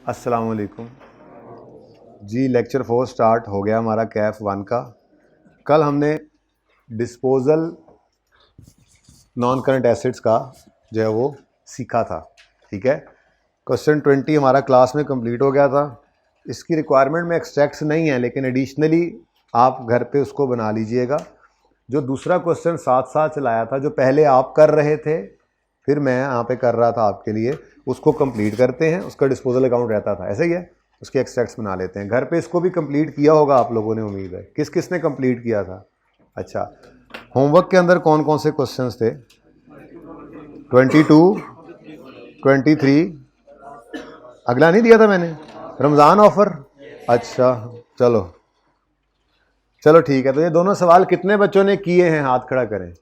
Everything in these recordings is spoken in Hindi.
अस्सलाम वालेकुम जी। लेक्चर 4 स्टार्ट हो गया हमारा कैफ 1 का। कल हमने डिस्पोजल नॉन करंट एसेट्स का जो है वो सीखा था, ठीक है। क्वेश्चन 20 हमारा क्लास में कंप्लीट हो गया था। इसकी रिक्वायरमेंट में एक्सट्रैक्ट्स नहीं है, लेकिन एडिशनली आप घर पे उसको बना लीजिएगा। जो दूसरा क्वेश्चन साथ साथ चलाया था, जो पहले आप कर रहे थे फिर मैं यहाँ पे कर रहा था आपके लिए, उसको कंप्लीट करते हैं। उसका डिस्पोजल अकाउंट रहता था, ऐसे ही है। उसके एक्सट्रैक्ट्स बना लेते हैं। घर पे इसको भी कंप्लीट किया होगा आप लोगों ने, उम्मीद है। किस किस ने कंप्लीट किया था? अच्छा, होमवर्क के अंदर कौन कौन से क्वेश्चंस थे? 22, 23, अगला नहीं दिया था मैंने, रमज़ान ऑफर। अच्छा चलो चलो ठीक है। तो ये दोनों सवाल कितने बच्चों ने किए हैं? हाथ खड़ा करें।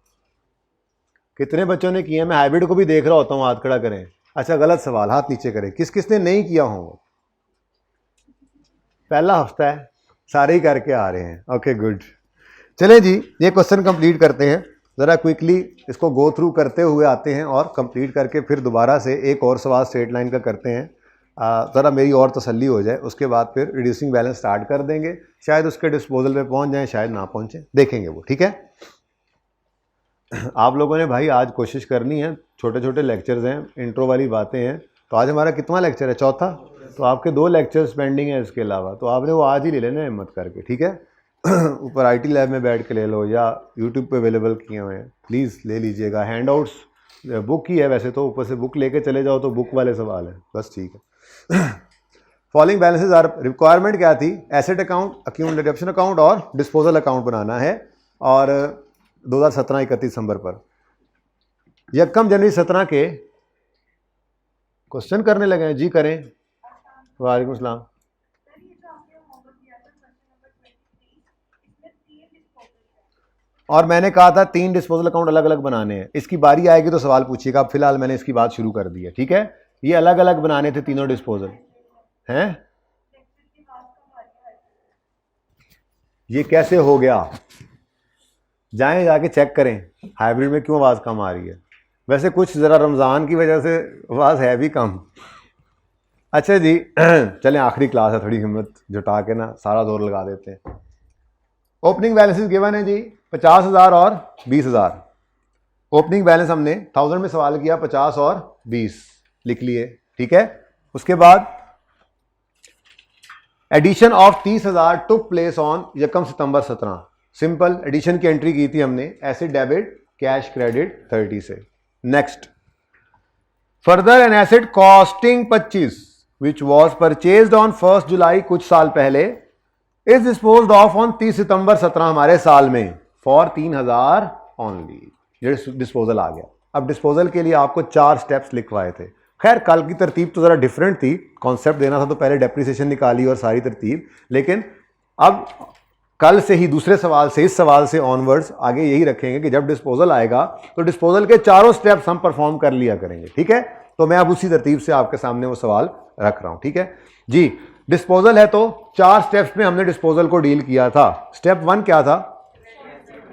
कितने बच्चों ने किए हैं? मैं हाइब्रिड को भी देख रहा होता हूँ, हाथ खड़ा करें। अच्छा, गलत सवाल, हाथ नीचे करें। किस किस ने नहीं किया होमवर्क? पहला हफ्ता है, सारे ही करके आ रहे हैं। Okay good. चलें जी, ये क्वेश्चन कंप्लीट करते हैं। ज़रा क्विकली इसको गो थ्रू करते हुए आते हैं और कंप्लीट करके फिर दोबारा से एक और सवाल स्ट्रेट लाइन का करते हैं। ज़रा मेरी और तसल्ली हो जाए, उसके बाद फिर रिड्यूसिंग बैलेंस स्टार्ट कर देंगे। शायद उसके डिस्पोजल पे पहुंच जाएं, शायद ना पहुंचे, देखेंगे वो, ठीक है। आप लोगों ने भाई आज कोशिश करनी है। छोटे छोटे लेक्चर्स हैं, इंट्रो वाली बातें हैं। तो आज हमारा कितना लेक्चर है? चौथा। तो आपके 2 लेक्चर्स पेंडिंग है इसके अलावा, तो आपने वो आज ही ले लेना हिम्मत करके, ठीक है। ऊपर आईटी लैब में बैठ के ले लो या यूट्यूब पे अवेलेबल किए हुए हैं, प्लीज़ ले लीजिएगा। हैंड आउट्स बुक ही है वैसे तो, ऊपर से बुक लेके चले जाओ तो बुक वाले सवाल है, बस ठीक है। फॉलोइंग बैलेंसेज आर, रिक्वायरमेंट क्या थी? Asset account, accumulated deduction account और डिस्पोजल अकाउंट बनाना है। और 2017 31 दिसंबर पर। यकम जनवरी 17 के क्वेश्चन करने लगे हैं जी। करें। वालेकुम सलाम। और मैंने कहा था 3 डिस्पोजल अकाउंट अलग अलग बनाने हैं। इसकी बारी आएगी तो सवाल पूछिएगा। अब फिलहाल मैंने इसकी बात शुरू कर दी है, ठीक है। ये अलग अलग बनाने थे तीनों डिस्पोजल हैं। ये कैसे हो गया? जाएं जाके चेक करें हाइब्रिड में क्यों आवाज़ कम आ रही है। वैसे कुछ ज़रा रमज़ान की वजह से आवाज़ है भी कम। अच्छा जी, चलें आखिरी क्लास है, थोड़ी हिम्मत जुटा के ना सारा जोर लगा देते हैं। ओपनिंग बैलेंसेस गिवन है जी, 50,000 और 20,000। ओपनिंग बैलेंस हमने 1000 में सवाल किया, 50 और 20 लिख लिए, ठीक है। उसके बाद addition of 30,000 took place on यकम सितंबर 17। सिंपल एडिशन की एंट्री की थी हमने, एसेट डेबिट कैश क्रेडिट 30 से। Next, further an asset costing 25 which was purchased on 1 July कुछ साल पहले is disposed of on 30 September 17 हमारे साल में फॉर 3,000 ओनली। ये डिस्पोजल आ गया। अब डिस्पोजल के लिए आपको 4 स्टेप्स लिखवाए थे। खैर कल की तरतीब तो ज़रा डिफरेंट थी, कॉन्सेप्ट देना था तो पहले डेप्रिसिएशन निकाली और सारी तरतीब। लेकिन अब कल से ही दूसरे सवाल से, इस सवाल से ऑनवर्ड्स आगे यही रखेंगे कि जब डिस्पोजल आएगा तो डिस्पोजल के चारों स्टेप्स हम परफॉर्म कर लिया करेंगे, ठीक है। तो मैं अब उसी तरतीब से आपके सामने वो सवाल रख रहा हूं, ठीक है जी। डिस्पोजल है तो 4 स्टेप्स में हमने डिस्पोजल को डील किया था। स्टेप 1 क्या था?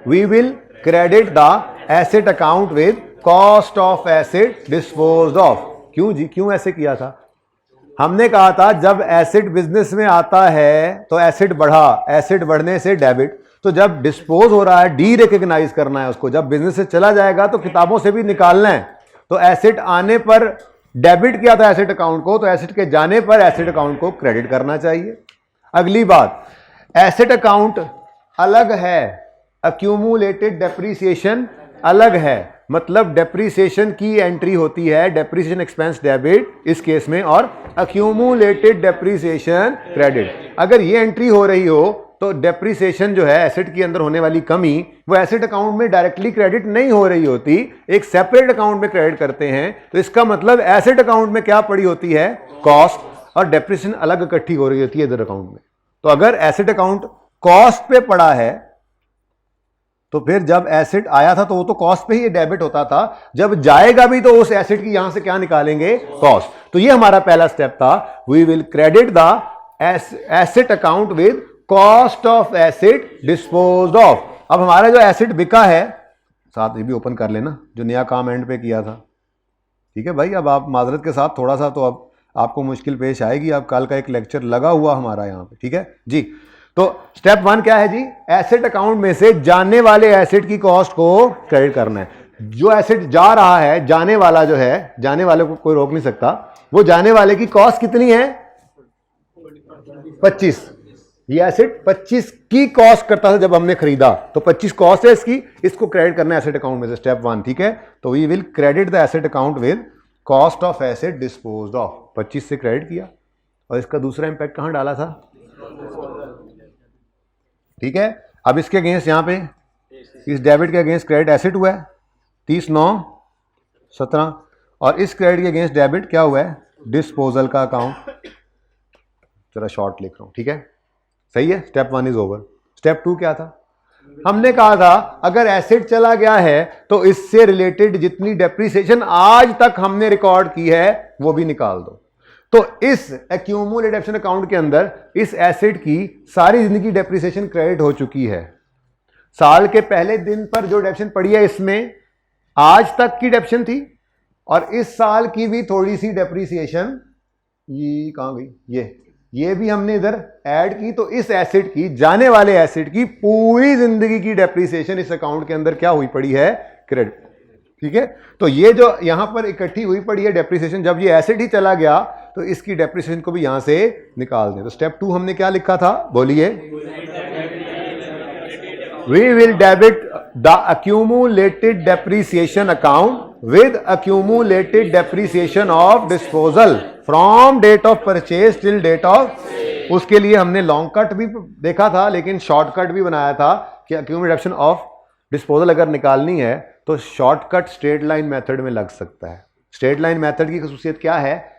We will credit the asset account with cost of asset disposed of. क्यों जी, क्यों ऐसे किया था? हमने कहा था जब एसेट बिजनेस में आता है तो एसेट बढ़ा, एसेट बढ़ने से डेबिट। तो जब डिस्पोज हो रहा है डी रिकग्नाइज करना है उसको। जब बिजनेस से चला जाएगा तो किताबों से भी निकालना है। तो एसेट आने पर डेबिट किया था एसेट अकाउंट को, तो एसेट के जाने पर एसेट अकाउंट को क्रेडिट करना चाहिए। अगली बात, एसेट अकाउंट अलग है, अक्यूमुलेटेड डेप्रिसिएशन अलग है। मतलब डेप्रिसिएशन की एंट्री होती है डेप्रिसिएशन एक्सपेंस डेबिट इस केस में, और अक्यूमुलेटेड डेप्रिसिएशन क्रेडिट। अगर ये एंट्री हो रही हो तो डेप्रिसिएशन जो है एसेट के अंदर होने वाली कमी, वो एसेट अकाउंट में डायरेक्टली क्रेडिट नहीं हो रही होती, एक सेपरेट अकाउंट में क्रेडिट करते हैं। तो इसका मतलब एसेट अकाउंट में क्या पड़ी होती है? कॉस्ट, और डेप्रिसिएशन अलग इकट्ठी हो रही होती है इधर अकाउंट में। तो अगर एसेट अकाउंट कॉस्ट पे पड़ा है तो फिर जब एसेट आया था तो वो तो कॉस्ट पे ही डेबिट होता था, जब जाएगा भी तो उस एसेट की यहां से क्या निकालेंगे? कॉस्ट। तो ये हमारा पहला स्टेप था, we will credit the asset account with cost of asset disposed of. अब हमारा जो एसेट बिका है, साथ ये भी ओपन कर लेना जो नया काम एंड पे किया था, ठीक है भाई। अब आप माजरत के साथ थोड़ा सा तो अब आपको मुश्किल पेश आएगी। अब कल का एक लेक्चर लगा हुआ हमारा यहाँ पे, ठीक है जी। तो स्टेप 1 क्या है जी? एसेट अकाउंट में से जाने वाले एसेट की कॉस्ट को क्रेडिट करना है। जो एसेट जा रहा है, जाने वाला जो है, जाने वाले को कोई रोक नहीं सकता, वो जाने वाले की कॉस्ट कितनी है? 25। ये एसेट 25 की कॉस्ट करता था जब हमने खरीदा, तो 25 कॉस्ट है इसकी, इसको क्रेडिट करना है एसेट अकाउंट में से, स्टेप 1, ठीक है। तो we will credit the asset account with cost of asset disposed of, 25 से क्रेडिट किया। और इसका दूसरा इंपैक्ट कहां डाला था? ठीक है। अब इसके अगेंस्ट यहां पे इस डेबिट के अगेंस्ट क्रेडिट एसेट हुआ है 30/9/17, और इस क्रेडिट के अगेंस्ट डेबिट क्या हुआ है? डिस्पोजल का अकाउंट। जरा शॉर्ट लिख रहा हूं, ठीक है, सही है। Step 1 is over. स्टेप 2 क्या था? हमने कहा था अगर एसेट चला गया है तो इससे रिलेटेड जितनी डेप्रिसिएशन आज तक हमने रिकॉर्ड की है वो भी निकाल दो। तो इस एक्यूमुलेटेड डेप्रिसिएशन अकाउंट के अंदर इस एसेट की सारी जिंदगी डेप्रिसिएशन क्रेडिट हो चुकी है। साल के पहले दिन पर जो डेप्रिसिएशन पड़ी है इसमें आज तक की डेप्रिसिएशन थी, और इस साल की भी थोड़ी सी डेप्रिसिएशन, ये कहां गई, ये भी हमने इधर ऐड की। तो इस एसेट की, जाने वाले एसेट की पूरी जिंदगी की डेप्रिसिएशन इस अकाउंट के अंदर क्या हुई पड़ी है? क्रेडिट, ठीक है। तो ये जो यहां पर इकट्ठी हुई पड़ी है डेप्रिसिएशन, जब ये एसेट ही चला गया तो इसकी डेप्रिसिएशन को भी यहां से निकाल दें। तो स्टेप 2 हमने क्या लिखा था, बोलिए? We will debit the accumulated depreciation account with accumulated depreciation of disposal from date of purchase till date of, उसके लिए हमने लॉन्ग कट भी देखा था लेकिन शॉर्टकट भी बनाया था कि accumulation of disposal अगर निकालनी है तो शॉर्टकट स्ट्रेट लाइन मेथड में लग सकता है। स्ट्रेट लाइन मेथड की खासियत क्या है?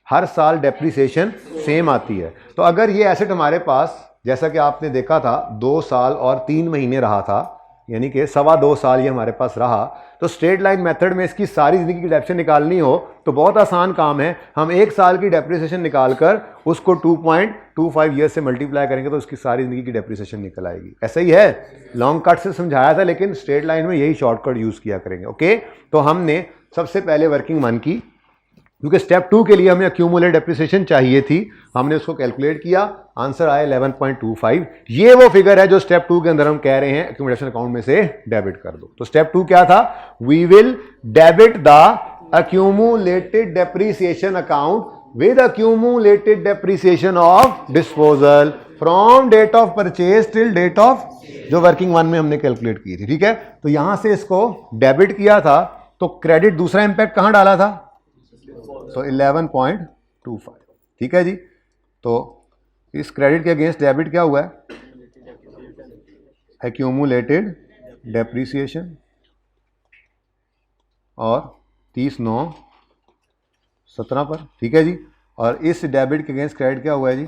हर साल डेप्रिसिएशन सेम आती है। तो अगर ये एसेट हमारे पास, जैसा कि आपने देखा था, 2 साल और 3 महीने रहा था, यानी कि 2.25 साल ये हमारे पास रहा, तो स्ट्रेट लाइन मेथड में इसकी सारी जिंदगी की डेप्रिसिएशन निकालनी हो तो बहुत आसान काम है। हम 1 साल की डेप्रिसिएशन निकालकर उसको 2.25 ईयर से मल्टीप्लाई करेंगे तो उसकी सारी जिंदगी की डेप्रिसिएशन निकल आएगी। ऐसा ही है, लॉन्ग कट से समझाया था लेकिन स्ट्रेट लाइन में यही शॉर्टकट यूज किया करेंगे। ओके, तो हमने सबसे पहले वर्किंग 1 की, क्योंकि स्टेप 2 के लिए हमें अक्यूमुलेटेड डेप्रिसिएशन चाहिए थी, हमने उसको कैलकुलेट किया, आंसर आया 11.25। ये वो फिगर है जो स्टेप 2 के अंदर हम कह रहे हैं अक्यूमुलेशन अकाउंट में से डेबिट कर दो। तो स्टेप 2 क्या था? We will debit the accumulated depreciation account with accumulated depreciation of disposal from date of purchase till date of, जो वर्किंग 1 में हमने कैलकुलेट की थी, ठीक है। तो यहां से इसको डेबिट किया था, तो क्रेडिट दूसरा इंपैक्ट कहां डाला था? तो 11.25, ठीक है जी। तो इस क्रेडिट के अगेंस्ट डेबिट क्या हुआ है? एक्यूमुलेटेड डेप्रिसिएशन, और 30/9/17 पर, ठीक है जी। और इस डेबिट के अगेंस्ट क्रेडिट क्या हुआ है जी?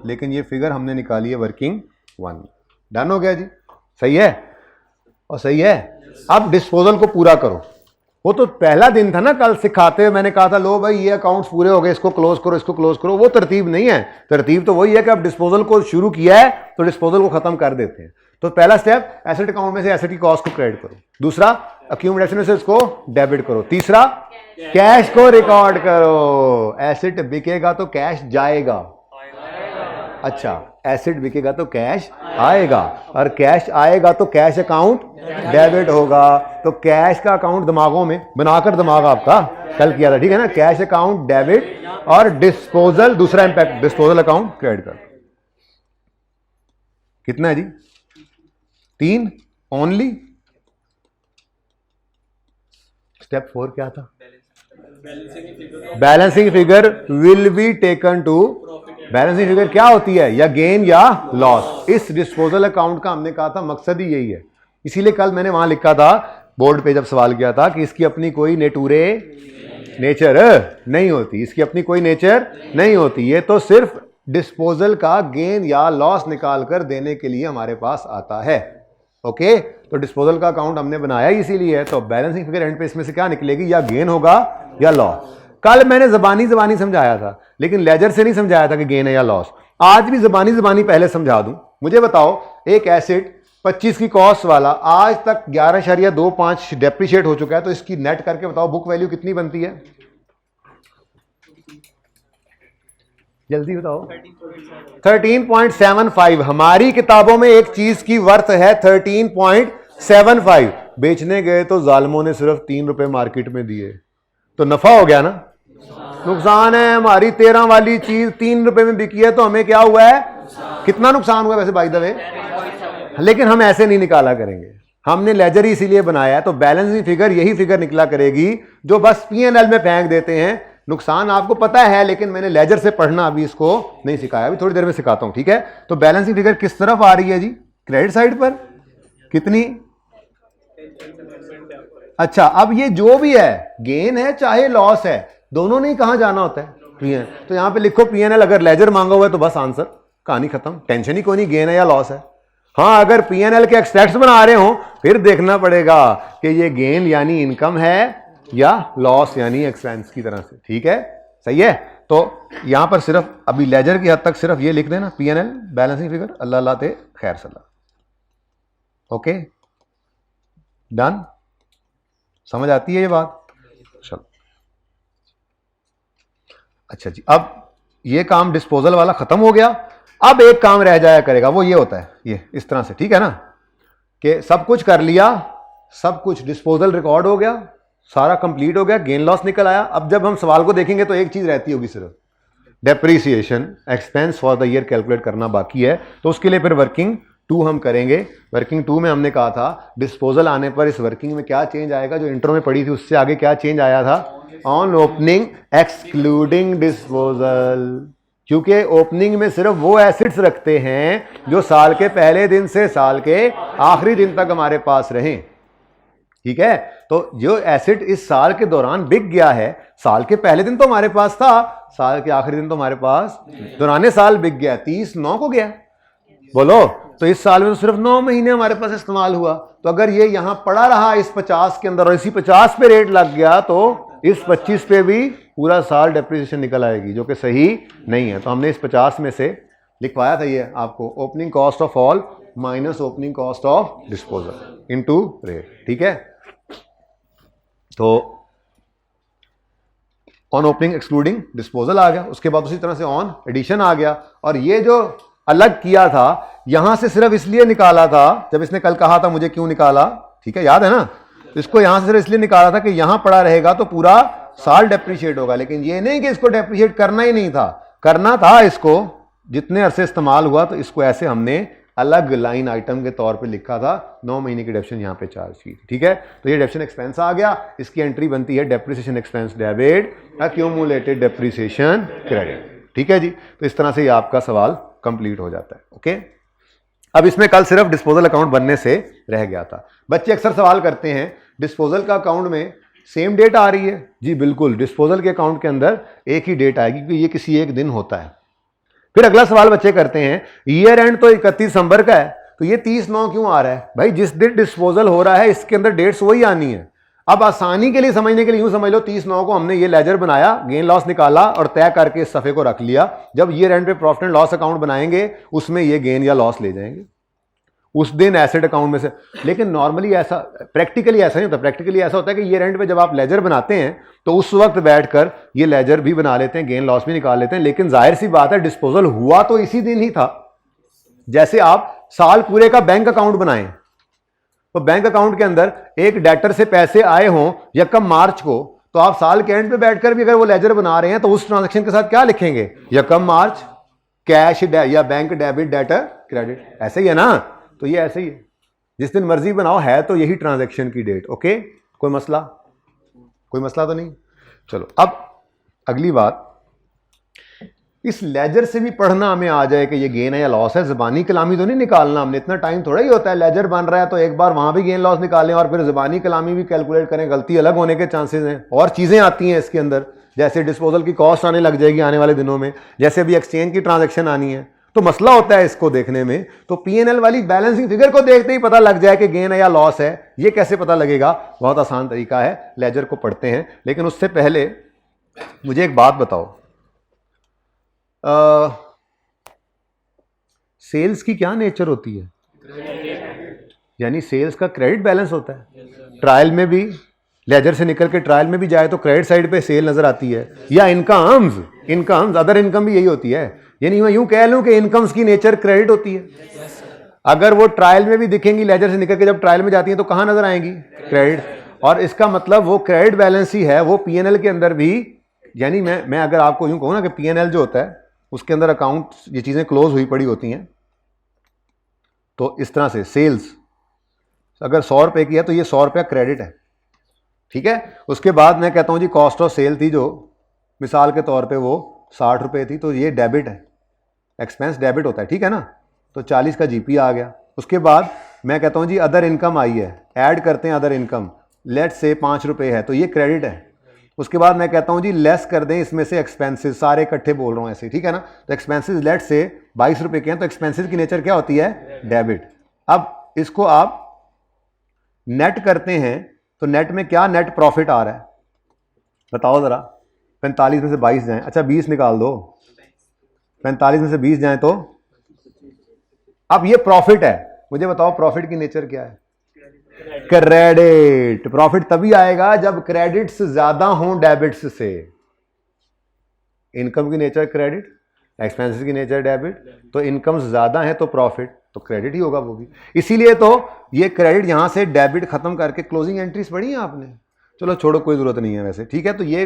लेकिन ये फिगर हमने निकाली है वर्किंग 1। डन हो गया जी, सही है और सही है। अब डिस्पोजल को पूरा करो। वो तो पहला दिन था ना, कल सिखाते हुए मैंने कहा था लो भाई ये अकाउंट्स पूरे हो गए, इसको क्लोज करो, इसको क्लोज करो। वो तरतीब नहीं है, तरतीब तो वही है कि अब डिस्पोजल को शुरू किया है तो डिस्पोजल को खत्म कर देते हैं। तो पहला स्टेप, एसेट अकाउंट में से एसेट की कॉस्ट को क्रेडिट करो। दूसरा, अक्यूमुलेशन में से इसको डेबिट करो। तीसरा, कैश को रिकॉर्ड करो। एसेट बिकेगा तो कैश जाएगा, अच्छा, एसेट बिकेगा तो कैश आएगा, और कैश आएगा तो कैश अकाउंट डेबिट होगा। तो कैश का अकाउंट दिमागों में बनाकर, दिमाग आपका कल किया था, ठीक है ना, कैश अकाउंट डेबिट, और डिस्पोजल दूसरा इंपैक्ट, डिस्पोजल अकाउंट क्रेडिट कर। कितना है जी? 3 ओनली। स्टेप 4 क्या था? Balancing figure will be taken to, balancing figure क्या होती है? या गेन या लॉस। इस डिस्पोजल अकाउंट का हमने कहा था मकसद ही यही है, इसीलिए कल मैंने वहां लिखा था बोर्ड पे जब सवाल किया था कि इसकी अपनी कोई नेचर नहीं होती, इसकी अपनी कोई नेचर नहीं होती, ये तो सिर्फ डिस्पोजल का गेन या लॉस निकाल कर देने के लिए हमारे पास आता है। ओके, तो डिस्पोजल का अकाउंट हमने बनाया इसीलिए है। तो बैलेंसिंग फिगर एंड पे इसमें से क्या निकलेगी? या गेन होगा या लॉस। कल मैंने जबानी समझाया था लेकिन लेजर से नहीं समझाया था कि गेन है या लॉस। आज भी जबानी पहले समझा दूं। मुझे बताओ, एक एसेट 25 की कॉस्ट वाला आज तक 11.25 डेप्रिशिएट हो चुका है, तो इसकी नेट करके बताओ बुक वैल्यू कितनी बनती है? जल्दी बताओ। 13.75। हमारी किताबों में एक चीज की वर्थ है 13.75। बेचने गए तो जालमों ने सिर्फ 3 रुपए मार्केट में दिए, तो नफा हो गया ना? नुकसान है। हमारी 13 वाली चीज 3 रुपए में बिकी है, तो हमें क्या हुआ है? कितना नुकसान हुआ वैसे बाय द वे? लेकिन हम ऐसे नहीं निकाला करेंगे, हमने लेजर ही इसीलिए बनाया है। तो बैलेंसिंग फिगर यही फिगर निकला करेगी जो बस P&L में फेंक देते हैं। नुकसान आपको पता है, लेकिन मैंने लेजर से पढ़ना अभी इसको नहीं सिखाया, अभी थोड़ी देर में सिखाता हूं, ठीक है? तो बैलेंसिंग फिगर किस तरफ आ रही है जी? क्रेडिट साइड पर। कितनी? अच्छा, अब ये जो भी है, गेन है चाहे लॉस है, दोनों ने कहां जाना होता है? P&L। तो यहां पे लिखो P&L। अगर लेजर मांगा हुआ है तो बस आंसर, कहानी खत्म, टेंशन ही कोई नहीं, गेन है या लॉस है। हाँ, अगर P&L के एक्सट्रैक्ट्स बना रहे हो फिर देखना पड़ेगा कि ये गेन यानी इनकम है या लॉस यानी एक्सपेंस की तरह से, ठीक है? सही है। तो यहां पर सिर्फ अभी लेजर की हद तक सिर्फ ये लिख देना, P&L बैलेंसिंग फिगर, अल्लाह अल्लाह ते खैर सलाह। Okay, done? समझ आती है ये बात? चलो, अच्छा जी, अब ये काम डिस्पोजल वाला खत्म हो गया। अब एक काम रह जाया करेगा, वो ये होता है, ये इस तरह से, ठीक है ना? कि सब कुछ कर लिया, सब कुछ डिस्पोजल रिकॉर्ड हो गया, सारा कंप्लीट हो गया, गेन लॉस निकल आया। अब जब हम सवाल को देखेंगे तो एक चीज रहती होगी, सिर्फ depreciation expense for the year calculate करना बाकी है। तो उसके लिए फिर वर्किंग 2 हम करेंगे। वर्किंग 2 में हमने कहा था डिस्पोजल आने पर इस वर्किंग में क्या चेंज आएगा, जो इंट्रो में पड़ी थी उससे आगे क्या चेंज आया था? On opening excluding disposal. क्योंकि ओपनिंग में सिर्फ वो एसेट्स रखते हैं जो साल के पहले दिन से साल के आखिरी दिन तक हमारे पास रहें, ठीक है? तो जो एसेट इस साल के दौरान बिक गया है, साल के पहले दिन तो हमारे पास था, साल के आखिरी दिन तो हमारे पास, दौराने साल बिक गया, 30/9 को गया, बोलो। तो इस साल में तो सिर्फ 9 महीने हमारे पास इस्तेमाल हुआ। तो अगर ये यहां पड़ा रहा इस 50 के अंदर और इसी 50 पे रेट लग गया, तो इस 25 पे भी पूरा साल डेप्रिसिएशन निकल आएगी, जो कि सही नहीं है। तो हमने इस 50 में से लिखवाया था ये आपको, opening cost of all minus opening cost of disposal into rate, ठीक है? तो ऑन ओपनिंग एक्सक्लूडिंग डिस्पोजल आ गया, उसके बाद उसी तरह से ऑन एडिशन आ गया। और ये जो अलग किया था यहां से सिर्फ इसलिए निकाला था, जब इसने कल कहा था मुझे क्यों निकाला, ठीक है, याद है ना? तो इसको यहां से सिर्फ इसलिए निकाला था कि यहां पड़ा रहेगा तो पूरा साल डेप्रिशिएट होगा। लेकिन ये नहीं कि इसको डेप्रिशिएट करना ही नहीं था, करना था इसको, जितने अरसे इस्तेमाल हुआ। तो इसको ऐसे हमने अलग लाइन आइटम के तौर पे लिखा था, 9 महीने की डेप्शन यहां पे चार्ज की, ठीक है? तो ये डेप्शन एक्सपेंस आ गया, इसकी एंट्री बनती है depreciation expense debit, accumulated depreciation credit, ठीक है जी? तो इस तरह से ये आपका सवाल कंप्लीट हो जाता है। ओके, अब इसमें कल सिर्फ डिस्पोजल अकाउंट बनने से रह गया था। बच्चे अक्सर सवाल करते हैं डिस्पोजल का अकाउंट में सेम डेट आ रही है? जी बिल्कुल, डिस्पोजल के अकाउंट के अंदर एक ही डेट आएगी, क्योंकि ये किसी एक दिन होता है। फिर अगला सवाल बच्चे करते हैं, ईयर एंड तो 31 दिसंबर का है, तो ये 30/9 क्यों आ रहा है? भाई जिस दिन डिस्पोजल हो रहा है इसके अंदर डेट्स वही आनी है। अब आसानी के लिए समझने के लिए यूं समझ लो, 30/9 को हमने ये लेजर बनाया, गेन लॉस निकाला और तय करके इस सफे को रख लिया। जब ईयर एंड पे प्रॉफिट एंड लॉस अकाउंट बनाएंगे उसमें ये गेन या लॉस ले जाएंगे उस दिन एसेट अकाउंट में से। लेकिन नॉर्मली ऐसा, प्रैक्टिकली ऐसा नहीं होता। प्रैक्टिकली ऐसा होता है कि ईयर एंड पे जब आप लेजर बनाते हैं तो उस वक्त बैठकर ये लेजर भी बना लेते हैं, गेन लॉस भी निकाल लेते हैं। लेकिन जाहिर सी बात है डिस्पोजल हुआ तो इसी दिन ही था। जैसे आप साल पूरे का बैंक अकाउंट बनाएं, तो बैंक अकाउंट के अंदर एक डेटर से पैसे आए हों यकम मार्च को, तो आप साल के एंड पे बैठकर भी अगर वो लेजर बना रहे हैं तो उस ट्रांजैक्शन के साथ क्या लिखेंगे? यकम मार्च कैश या बैंक डेबिट डेटर क्रेडिट, ऐसे ही है ना? तो ये ऐसे ही है, जिस दिन मर्जी बनाओ, है तो यही ट्रांजैक्शन की डेट। ओके, कोई मसला? कोई मसला तो नहीं? चलो, अब अगली बात, इस लेजर से भी पढ़ना हमें आ जाए कि ये गेन है या लॉस है। ज़बानी कलामी तो नहीं निकालना हमने, इतना टाइम थोड़ा ही होता है। लेजर बन रहा है तो एक बार वहां भी गेन लॉस निकालें और फिर ज़बानी कलामी भी कैलकुलेट करें, गलती अलग होने के चांसेस हैं। और चीज़ें आती हैं इसके अंदर, जैसे डिस्पोजल की कॉस्ट आने लग जाएगी आने वाले दिनों में, जैसे अभी एक्सचेंज की ट्रांजेक्शन आनी है, तो मसला होता है इसको देखने में। तो P&L वाली बैलेंसिंग फिगर को देखते ही पता लग जाए कि गेन है या लॉस है। ये कैसे पता लगेगा? बहुत आसान तरीका है, लेजर को पढ़ते हैं। लेकिन उससे पहले मुझे एक बात बताओ, सेल्स की क्या नेचर होती है? यानी सेल्स का क्रेडिट बैलेंस होता है। ट्रायल में भी लेजर से निकल के ट्रायल में भी जाए तो क्रेडिट साइड पे सेल नजर आती है, या इनकम्स अदर इनकम भी यही होती है। यानी मैं यूं कह लूं कि इनकम्स की नेचर क्रेडिट होती है। अगर वो ट्रायल में भी दिखेंगी, लेजर से निकल के जब ट्रायल में जाती हैं तो कहां नजर आएंगी? क्रेडिट। और इसका मतलब वो क्रेडिट बैलेंस ही है, वो पीएनएल के अंदर भी। यानी मैं अगर आपको यूं कहूं ना कि पीएनएल जो होता है उसके अंदर अकाउंट ये चीजें क्लोज हुई पड़ी होती हैं, तो इस तरह से सेल्स अगर 100 रुपए की है तो ये 100 रुपया क्रेडिट है, ठीक है। उसके बाद मैं कहता हूं जी कॉस्ट ऑफ सेल थी जो मिसाल के तौर पे वो 60 रुपए थी, तो ये डेबिट है, एक्सपेंस डेबिट होता है, ठीक है ना। तो 40 का जीपी आ गया। उसके बाद मैं कहता हूं जी अदर इनकम आई है, ऐड करते हैं अदर इनकम, लेट से 5 रुपए है तो ये क्रेडिट है। उसके बाद मैं कहता हूं जी लेस कर दें इसमें से एक्सपेंसेस, सारे इकट्ठे बोल रहा हूं ऐसे, ठीक है ना। तो एक्सपेंसेस लेट से 22 रुपए के हैं, तो एक्सपेंसेस की नेचर क्या होती है? डेबिट। अब इसको आप नेट करते हैं तो नेट में क्या नेट प्रॉफिट आ रहा है बताओ जरा। 45 में से 22 जाएं, अच्छा 20 निकाल दो, 45 में से 20 जाएं तो अब ये प्रॉफिट है। मुझे बताओ प्रॉफिट की नेचर क्या है? क्रेडिट। प्रॉफिट तभी आएगा जब क्रेडिट्स ज्यादा हों डेबिट्स से। इनकम की नेचर क्रेडिट, एक्सपेंसेस की नेचर डेबिट, तो इनकम ज्यादा है तो प्रॉफिट, तो क्रेडिट ही होगा वो भी। इसीलिए तो ये क्रेडिट यहां से डेबिट खत्म करके क्लोजिंग एंट्रीज पढ़ी है आपने, चलो छोड़ो कोई जरूरत नहीं है वैसे, ठीक है। तो ये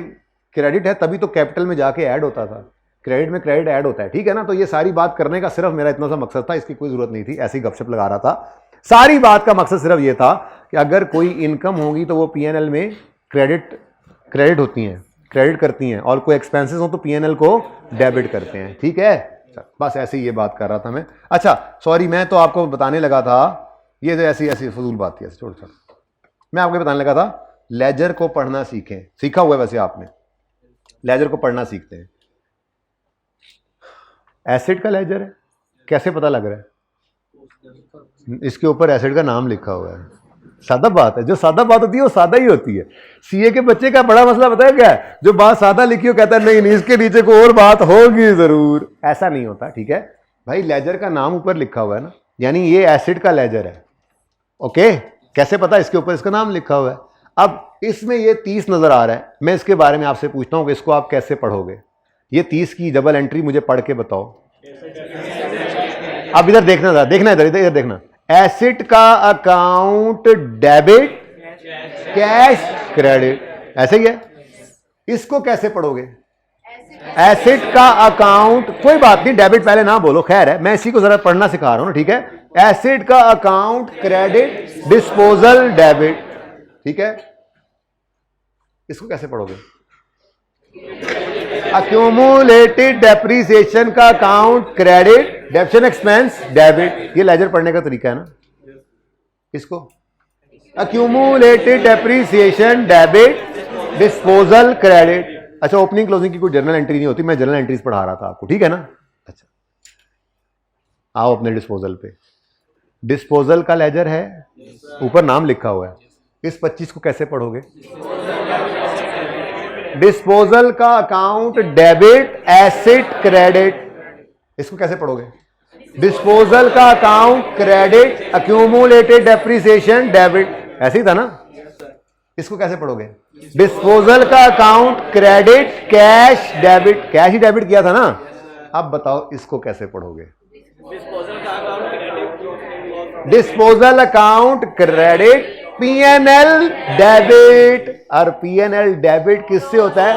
क्रेडिट है तभी तो कैपिटल में जाके ऐड होता था, क्रेडिट में क्रेडिट ऐड होता है, ठीक है ना। तो ये सारी बात करने का सिर्फ मेरा इतना सा मकसद था, इसकी कोई जरूरत नहीं थी, ऐसी गपशप लगा रहा था। सारी बात का मकसद सिर्फ ये था कि अगर कोई इनकम होगी तो वो पीएनएल में क्रेडिट होती हैं, क्रेडिट करती हैं, और कोई एक्सपेंसेस हो तो पीएनएल को डेबिट करते हैं, ठीक है। बस ऐसे ही ये बात कर रहा था मैं। अच्छा सॉरी, मैं तो आपको बताने लगा था, ये जो ऐसी फजूल बात थी, ऐसे छोड़ छोड़ मैं आपको बताने लगा था लेजर को पढ़ना सीखें। सीखा हुआ है वैसे आपने, लेजर को पढ़ना सीखते हैं। एसेट का लेजर है, कैसे पता लग रहा है? इसके ऊपर एसेट का नाम लिखा हुआ है। सादा बात है, जो सादा बात होती है वो सादा ही होती है। सीए के बच्चे का बड़ा मसला बताया क्या है? जो बात सादा लिखी हो कहता है नहीं नहीं इसके नीचे कोई और बात होगी जरूर, ऐसा नहीं होता, ठीक है भाई। लेजर का नाम ऊपर लिखा हुआ है ना, यानी ये एसेट का लेजर है, ओके। कैसे पता? इसके ऊपर इसका नाम लिखा हुआ है। अब इसमें ये 30 नजर आ रहा है, मैं इसके बारे में आपसे पूछता हूं कि इसको आप कैसे पढ़ोगे? ये 30 की डबल एंट्री मुझे पढ़ के बताओ। अब इधर देखना, देखना इधर देखना। एसेट का अकाउंट डेबिट, कैश क्रेडिट, ऐसे ही है। इसको कैसे पढ़ोगे? एसेट का अकाउंट, कोई बात नहीं डेबिट पहले ना बोलो, खैर है, मैं इसी को जरा पढ़ना सिखा रहा हूं ना, ठीक है। एसेट का अकाउंट क्रेडिट, डिस्पोजल डेबिट, ठीक है। इसको कैसे पढ़ोगे? अक्यूमुलेटेड डेप्रिसिएशन का अकाउंट क्रेडिट, डेबिशन एक्सपेंस डेबिट, ये लेजर पढ़ने का तरीका है ना। इसको accumulated depreciation debit, disposal credit. अच्छा ओपनिंग क्लोजिंग की कोई जर्नल एंट्री नहीं होती, मैं जर्नल एंट्रीज पढ़ा रहा था आपको, ठीक है ना। अच्छा आओ अपने डिस्पोजल पे। डिस्पोजल का लेजर है, ऊपर नाम लिखा हुआ है। इस 25 को कैसे पढ़ोगे? डिस्पोजल का अकाउंट डेबिट, एसेट क्रेडिट, इसको कैसे पढ़ोगे? डिस्पोजल का account credit, accumulated depreciation debit, ऐसे ही था ना। इसको कैसे पढ़ोगे? डिस्पोजल का account credit, cash debit, cash ही डेबिट किया था ना। अब बताओ इसको कैसे पढ़ोगे? Disposal account credit, PNL debit, और पीएनएल डेबिट किससे होता है?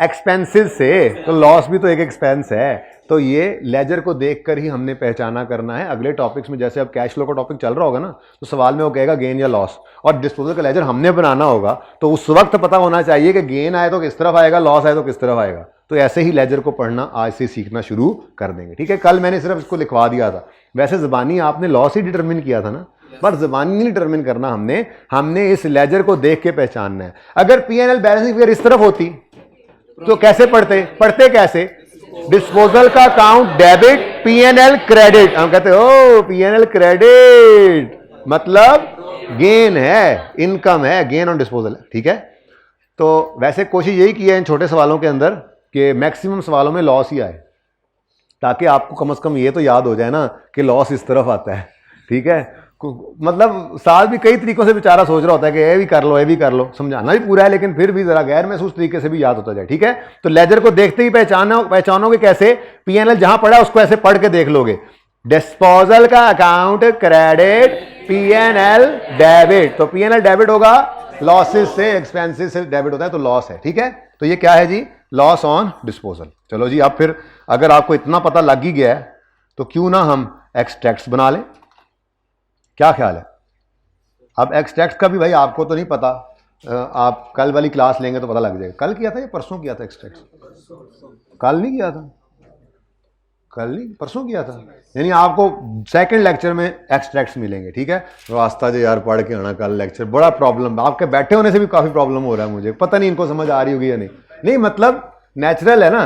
एक्सपेंसेस से। तो लॉस भी तो एक एक्सपेंस है। तो ये लेजर को देखकर ही हमने पहचाना करना है। अगले टॉपिक्स में जैसे अब कैश फ्लो का टॉपिक चल रहा होगा ना, तो सवाल में वो कहेगा गेन या लॉस, और डिस्पोजल का लेजर हमने बनाना होगा, तो उस वक्त पता होना चाहिए कि गेन आए तो किस तरफ आएगा, लॉस आए तो किस तरफ आएगा। तो ऐसे ही लेजर को पढ़ना आज से सीखना शुरू कर देंगे, ठीक है। कल मैंने सिर्फ इसको लिखवा दिया था, वैसे ज़बानी आपने लॉस ही डिटरमिन किया था ना, पर ज़बानी नहीं डिटरमिन करना हमने इस लेजर को देख के पहचानना है। अगर पीएनएल बैलेंसिंग फिगर इस तरफ होती तो कैसे पढ़ते कैसे? डिस्पोजल का अकाउंट डेबिट, पीएनएल क्रेडिट, हम कहते हो पीएनएल क्रेडिट मतलब गेन है, इनकम है, गेन ऑन डिस्पोजल, ठीक है। तो वैसे कोशिश यही की है इन छोटे सवालों के अंदर कि मैक्सिमम सवालों में लॉस ही आए, ताकि आपको कम से कम ये तो याद हो जाए ना कि लॉस इस तरफ आता है, ठीक है। मतलब साल भी कई तरीकों से बेचारा सोच रहा होता है कि ये भी कर लो, ये भी कर लो, समझाना भी पूरा है, लेकिन फिर भी जरा गैर महसूस तरीके से भी याद होता जाए। ठीक है, तो लेजर को देखते ही पहचानोगे कैसे? पीएनएल जहां पड़ा उसको ऐसे पढ़ के देख लोगे, डिस्पोजल का अकाउंट क्रेडिट, पीएनएल डेबिट। तो पीएनएल डेबिट होगा, लॉसेस से, एक्सपेंसेस से डेबिट होता है तो लॉस है। ठीक है, तो ये क्या है जी? Loss on disposal. चलो जी, अब फिर अगर आपको इतना पता लग ही गया है तो क्यों ना हम एक्सट्रैक्ट्स बना लें? क्या ख्याल है? अब एक्सट्रैक्ट्स का भी भाई आपको तो नहीं पता, आप कल वाली क्लास लेंगे तो पता लग जाएगा। कल किया था या परसों किया था एक्सट्रैक्ट्स? कल नहीं किया था, कल नहीं परसों किया था। यानी आपको सेकंड लेक्चर में एक्सट्रैक्ट्स मिलेंगे। ठीक है, रास्ता जो यार पढ़ के आना कल लेक्चर, बड़ा प्रॉब्लम, आपके बैठे होने से भी काफ़ी प्रॉब्लम हो रहा है मुझे, पता नहीं इनको समझ आ रही होगी या नहीं। नहीं मतलब नेचुरल है ना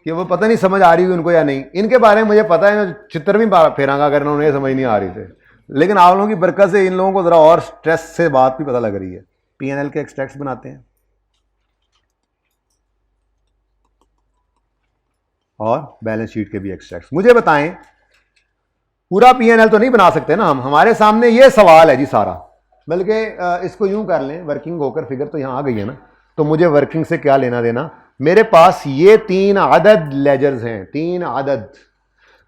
कि वो पता नहीं समझ आ रही होगी उनको या नहीं। इनके बारे में मुझे पता है, मैं चित्र भी फेरांगा अगर इन्होंने समझ नहीं आ रही थे, लेकिन आप लोगों की बरकत से इन लोगों को जरा और स्ट्रेस से बात भी पता लग रही है। पीएनएल के एक्सट्रैक्ट्स बनाते हैं और बैलेंस शीट के भी एक्सट्रैक्ट्स। मुझे बताएं, पूरा पीएनएल तो नहीं बना सकते ना हम, हमारे सामने ये सवाल है जी सारा, बल्कि इसको यूं कर लें, वर्किंग होकर फिगर तो यहां आ गई है ना, तो मुझे वर्किंग से क्या लेना देना? मेरे पास ये 3 आदद लेजर्स हैं, 3 आदद।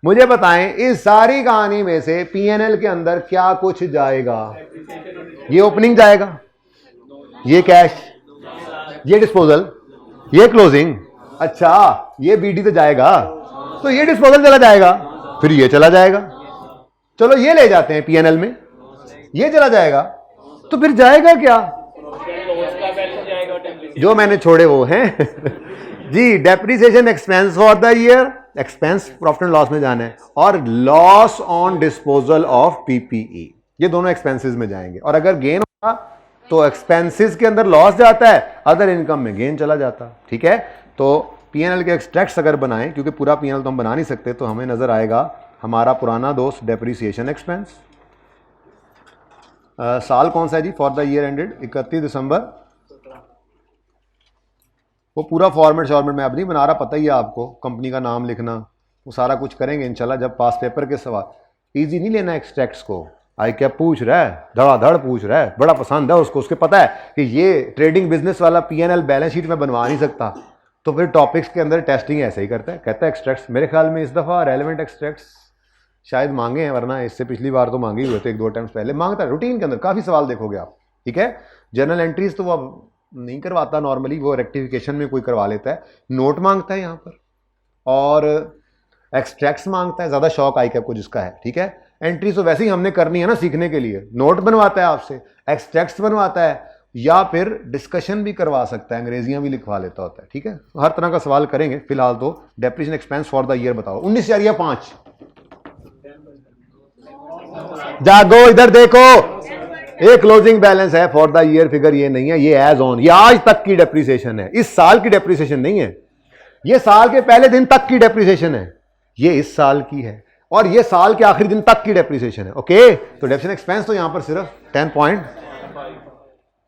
मुझे बताएं इस सारी कहानी में से पीएनएल के अंदर क्या कुछ जाएगा? ये ओपनिंग जाएगा, ये कैश, ये डिस्पोजल, ये क्लोजिंग, अच्छा ये बीडी तो जाएगा, तो ये डिस्पोजल चला जाएगा, फिर ये चला जाएगा। चलो ये ले जाते हैं पीएनएल में, ये चला जाएगा, तो फिर जाएगा क्या? जो मैंने छोड़े वो हैं जी। Depreciation expense for the year, expense profit and loss में जाना है, और loss on disposal of PPE, ये दोनों एक्सपेंसेस में जाएंगे। और अगर गेन होगा तो एक्सपेंसेस के अंदर लॉस जाता है, अदर इनकम में गेन चला जाता। ठीक है, तो पीएनएल के एक्सट्रैक्ट्स अगर बनाएं, क्योंकि पूरा पीएनएल तो हम बना नहीं सकते, तो हमें नजर आएगा हमारा पुराना दोस्त डेप्रिसिएशन एक्सपेंस। साल कौन सा है जी? फॉर द ईयर एंडेड 31 दिसंबर। वो पूरा फॉर्मेट शॉर्मेट मैं अब नहीं बना रहा, पता ही है आपको, कंपनी का नाम लिखना, वो सारा कुछ करेंगे इंशाल्लाह जब पास पेपर के सवाल। इजी नहीं लेना एक्सट्रैक्ट्स को, आई क्या पूछ रहा है, धड़ाधड़ पूछ रहा है, बड़ा पसंद है उसको, उसके पता है कि ये ट्रेडिंग बिजनेस वाला पीएनएल बैलेंस शीट में बनवा नहीं सकता, तो फिर टॉपिक्स के अंदर टेस्टिंग ऐसे ही करता है, कहता है एक्सट्रैक्ट्स। मेरे ख्याल में इस दफ़ा रेलेवेंट एक्सट्रैक्ट्स शायद मांगे हैं, वरना इससे पिछली बार तो मांगे ही हुए थे, 1-2 टाइम्स पहले मांगता है। रूटीन के अंदर काफ़ी सवाल देखोगे आप। ठीक है, जर्नल एंट्रीज तो वो अब नहीं करवाता नॉर्मली, वो रेक्टिफिकेशन में कोई करवा लेता है। नोट मांगता है यहाँ पर, और एक्सट्रैक्ट्स मांगता है, ज़्यादा शौक आई आपको जिसका है। ठीक है, एंट्री तो वैसे ही हमने करनी है ना सीखने के लिए। नोट बनवाता है आपसे, एक्सट्रैक्ट्स बनवाता है, या फिर डिस्कशन भी करवा सकता है, अंग्रेजियां भी लिखवा लेता होता है। ठीक है, तो हर तरह का सवाल करेंगे। फिलहाल तो depreciation expense for the year बताओ, 19,000 या 5? जागो इधर देखो, ये क्लोजिंग बैलेंस है फॉर द ईयर, फिगर ये नहीं है, ये एज ऑन, ये आज तक की डेप्रिसिएशन है, इस साल की डेप्रिसिएशन नहीं है। ये साल के पहले दिन तक की डेप्रिसिएशन है, ये इस साल की है, और ये साल के आखिरी दिन तक की डेप्रिसिएशन है। ओके, तो डेप्रिसिएशन एक्सपेंस तो यहां पर सिर्फ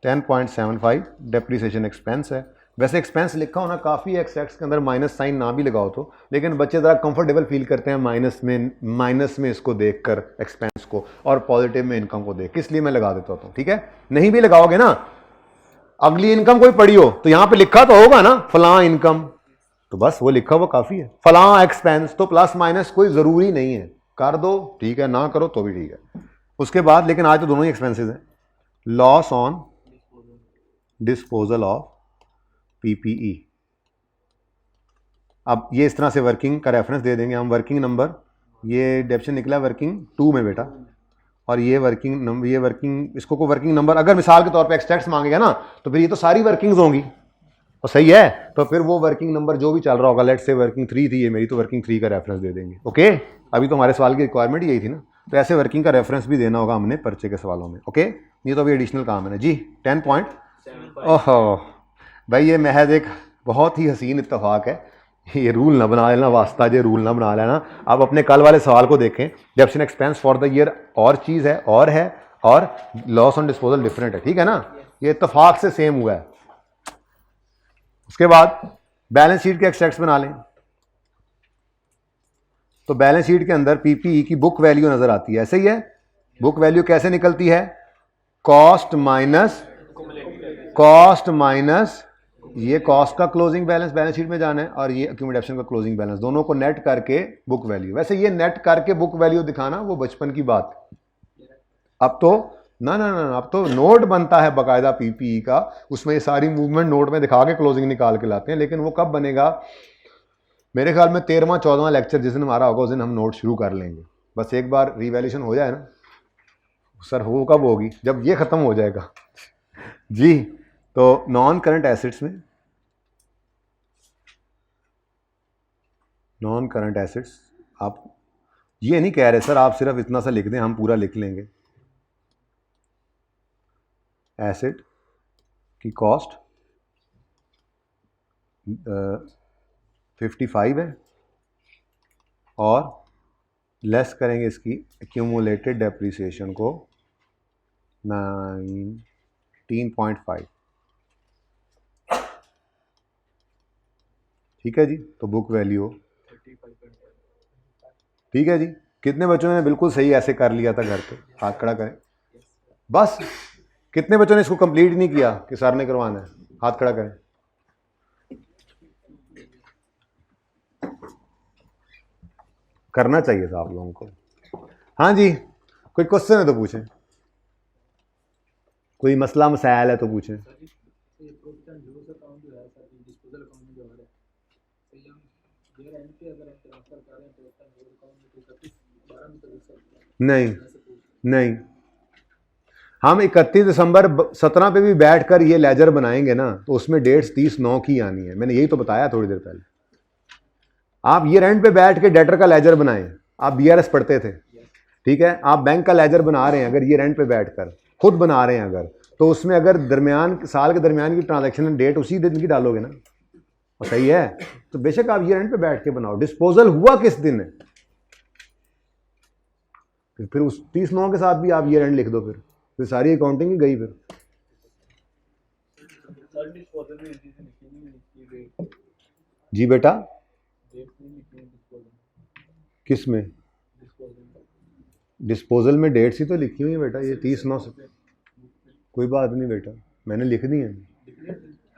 10.75 डेप्रिसिएशन एक्सपेंस है। वैसे एक्सपेंस लिखा होना काफ़ी है, एक्सट्रैक्ट्स के अंदर माइनस साइन ना भी लगाओ तो, लेकिन बच्चे ज़रा कंफर्टेबल फील करते हैं माइनस में इसको देखकर एक्सपेंस को, और पॉजिटिव में इनकम को देख, इसलिए मैं लगा देता हूँ। ठीक है, नहीं भी लगाओगे ना, अगली इनकम कोई पड़ी हो तो यहाँ पे लिखा तो होगा ना फलां इनकम, तो बस वो लिखा हुआ काफ़ी है। फलां एक्सपेंस तो प्लस माइनस कोई ज़रूरी नहीं है, कर दो ठीक है, ना करो तो भी ठीक है। उसके बाद लेकिन आज तो दोनों ही एक्सपेंसेस हैं। Loss on disposal of PPE, अब ये इस तरह से वर्किंग का रेफरेंस दे देंगे हम, वर्किंग नंबर, ये डेप्शन निकला वर्किंग 2 में बेटा, और ये वर्किंग नंबर, ये वर्किंग, इसको को वर्किंग नंबर, अगर मिसाल के तौर पे एक्सट्रैक्ट्स मांगेगा ना तो फिर ये तो सारी वर्किंग्स होंगी, और सही है, तो फिर वो वर्किंग नंबर जो भी चल रहा होगा, लेट्स से वर्किंग 3 थी ये मेरी, तो वर्किंग 3 का रेफरेंस दे देंगे। ओके, अभी तो हमारे सवाल की रिक्वायरमेंट यही थी ना, तो ऐसे वर्किंग का रेफरेंस भी देना होगा हमने पर्चे के सवालों में। ओके, ये तो अभी एडिशनल काम है ना जी। 10 पॉइंट, ओहो भाई ये महज एक बहुत ही हसीन इत्तेफाक है, ये रूल ना बना लेना, वास्ता ये रूल ना बना लेना। आप अपने कल वाले सवाल को देखें, depreciation expense for the year और चीज़ है, और लॉस ऑन डिस्पोजल डिफरेंट है। ठीक है ना, ये इत्तेफाक से सेम हुआ है। उसके बाद बैलेंस शीट के एक्सट्रैक्ट्स बना लें, तो बैलेंस शीट के अंदर पीपीई की बुक वैल्यू नजर आती है, ऐसे ही है, बुक वैल्यू कैसे निकलती है? कॉस्ट माइनस ये कॉस्ट का क्लोजिंग बैलेंस बैलेंस शीट में जाना है, और ये अक्यूमुलेशन का क्लोजिंग बैलेंस, दोनों को नेट करके बुक वैल्यू। वैसे ये नेट करके बुक वैल्यू दिखाना वो बचपन की बात, अब तो ना ना ना, अब तो नोट बनता है बाकायदा पीपीई का, उसमें ये सारी मूवमेंट नोट में दिखा के क्लोजिंग निकाल के लाते हैं। लेकिन वो कब बनेगा? मेरे ख्याल में 13वां 14वां लेक्चर जिस दिन हमारा होगा उस दिन हम नोट शुरू कर लेंगे। बस एक बार रिवैल्यूएशन हो जाए ना सर, वो कब होगी? जब ये खत्म हो जाएगा जी। तो नॉन करंट एसेट्स में, नॉन करंट एसेट्स, आप ये नहीं कह रहे सर आप सिर्फ इतना सा लिख दें, हम पूरा लिख लेंगे। एसेट की कॉस्ट 55 है और लेस करेंगे इसकी एक्यूमुलेटेड डेप्रिसिएशन को 19.5। ठीक है जी, तो बुक वैल्यू, ठीक है जी। कितने बच्चों ने बिल्कुल सही ऐसे कर लिया था घर पे? हाथ खड़ा करें बस। कितने बच्चों ने इसको कंप्लीट नहीं किया कि सर ने करवाना है? हाथ खड़ा करें। करना चाहिए था आप लोगों को। हाँ जी, कोई क्वेश्चन है तो पूछें, कोई मसला मसाइल है तो पूछें। नहीं नहीं, हम 31 दिसंबर 17 पे भी बैठकर ये लेजर बनाएंगे ना, तो उसमें डेट्स 30/9 की आनी है। मैंने यही तो बताया थोड़ी देर पहले। आप ये रेंट पे बैठ के डेटर का लेजर बनाएं, आप बीआरएस पढ़ते थे, ठीक है? आप बैंक का लेजर बना रहे हैं, अगर ये रेंट पे बैठकर खुद बना रहे हैं अगर, तो उसमें अगर दरमियान साल के दरमियान की ट्रांजैक्शन डेट उसी दिन की डालोगे ना, और सही है, तो बेशक आप ये रेंट पे बैठ के बनाओ। डिस्पोजल हुआ किस दिन है, फिर उस 30/9 के साथ भी आप ये रेंट लिख दो, फिर सारी अकाउंटिंग ही गई। फिर जी बेटा, किस में? डिस्पोजल में डेट्स ही तो लिखी हुई है बेटा, ये 30/9 से। कोई बात नहीं बेटा, मैंने लिख दी है।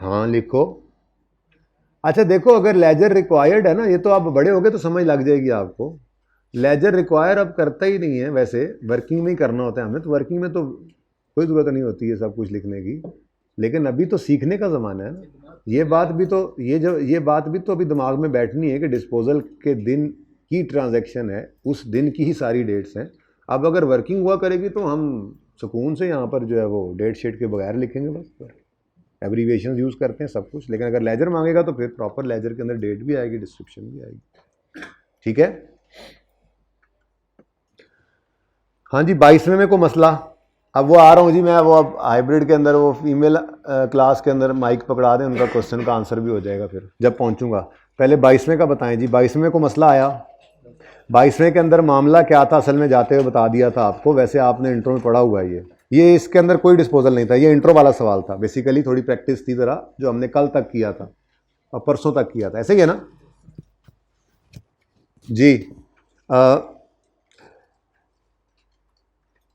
हाँ लिखो। अच्छा देखो, अगर लेजर रिक्वायर्ड है ना, ये तो आप बड़े हो गए तो समझ लग जाएगी आपको। लेजर रिक्वायर अब करता ही नहीं है, वैसे वर्किंग में ही करना होता है हमें, तो वर्किंग में तो कोई ज़रूरत नहीं होती है सब कुछ लिखने की। लेकिन अभी तो सीखने का ज़माना है ना, ये बात भी तो ये बात भी तो अभी दिमाग में बैठनी है कि डिस्पोजल के दिन की ट्रांजैक्शन है, उस दिन की ही सारी डेट्स हैं। अब अगर वर्किंग हुआ करेगी तो हम सुकून से यहाँ पर जो है वो डेट शीट के बगैर लिखेंगे, बस एब्रीविएशन यूज़ करते हैं सब कुछ। लेकिन अगर लेजर मांगेगा तो फिर प्रॉपर लेजर के अंदर डेट भी आएगी, डिस्क्रिप्शन भी आएगी। ठीक है? हाँ जी, 22वें में को मसला, अब वो आ रहा हूँ जी मैं, वो अब हाइब्रिड के अंदर वो फीमेल क्लास के अंदर माइक पकड़ा दें, उनका क्वेश्चन का आंसर भी हो जाएगा फिर जब पहुँचूंगा। पहले 22वें का बताएं जी। 22वें को मसला आया, 22वें के अंदर मामला क्या था असल में जाते हुए बता दिया था आपको, वैसे आपने इंट्रो में पढ़ा हुआ है। ये इसके अंदर कोई डिस्पोजल नहीं था, ये इंट्रो वाला सवाल था। बेसिकली थोड़ी प्रैक्टिस थी ज़रा, जो हमने कल तक किया था और परसों तक किया था, ऐसे ही है ना जी।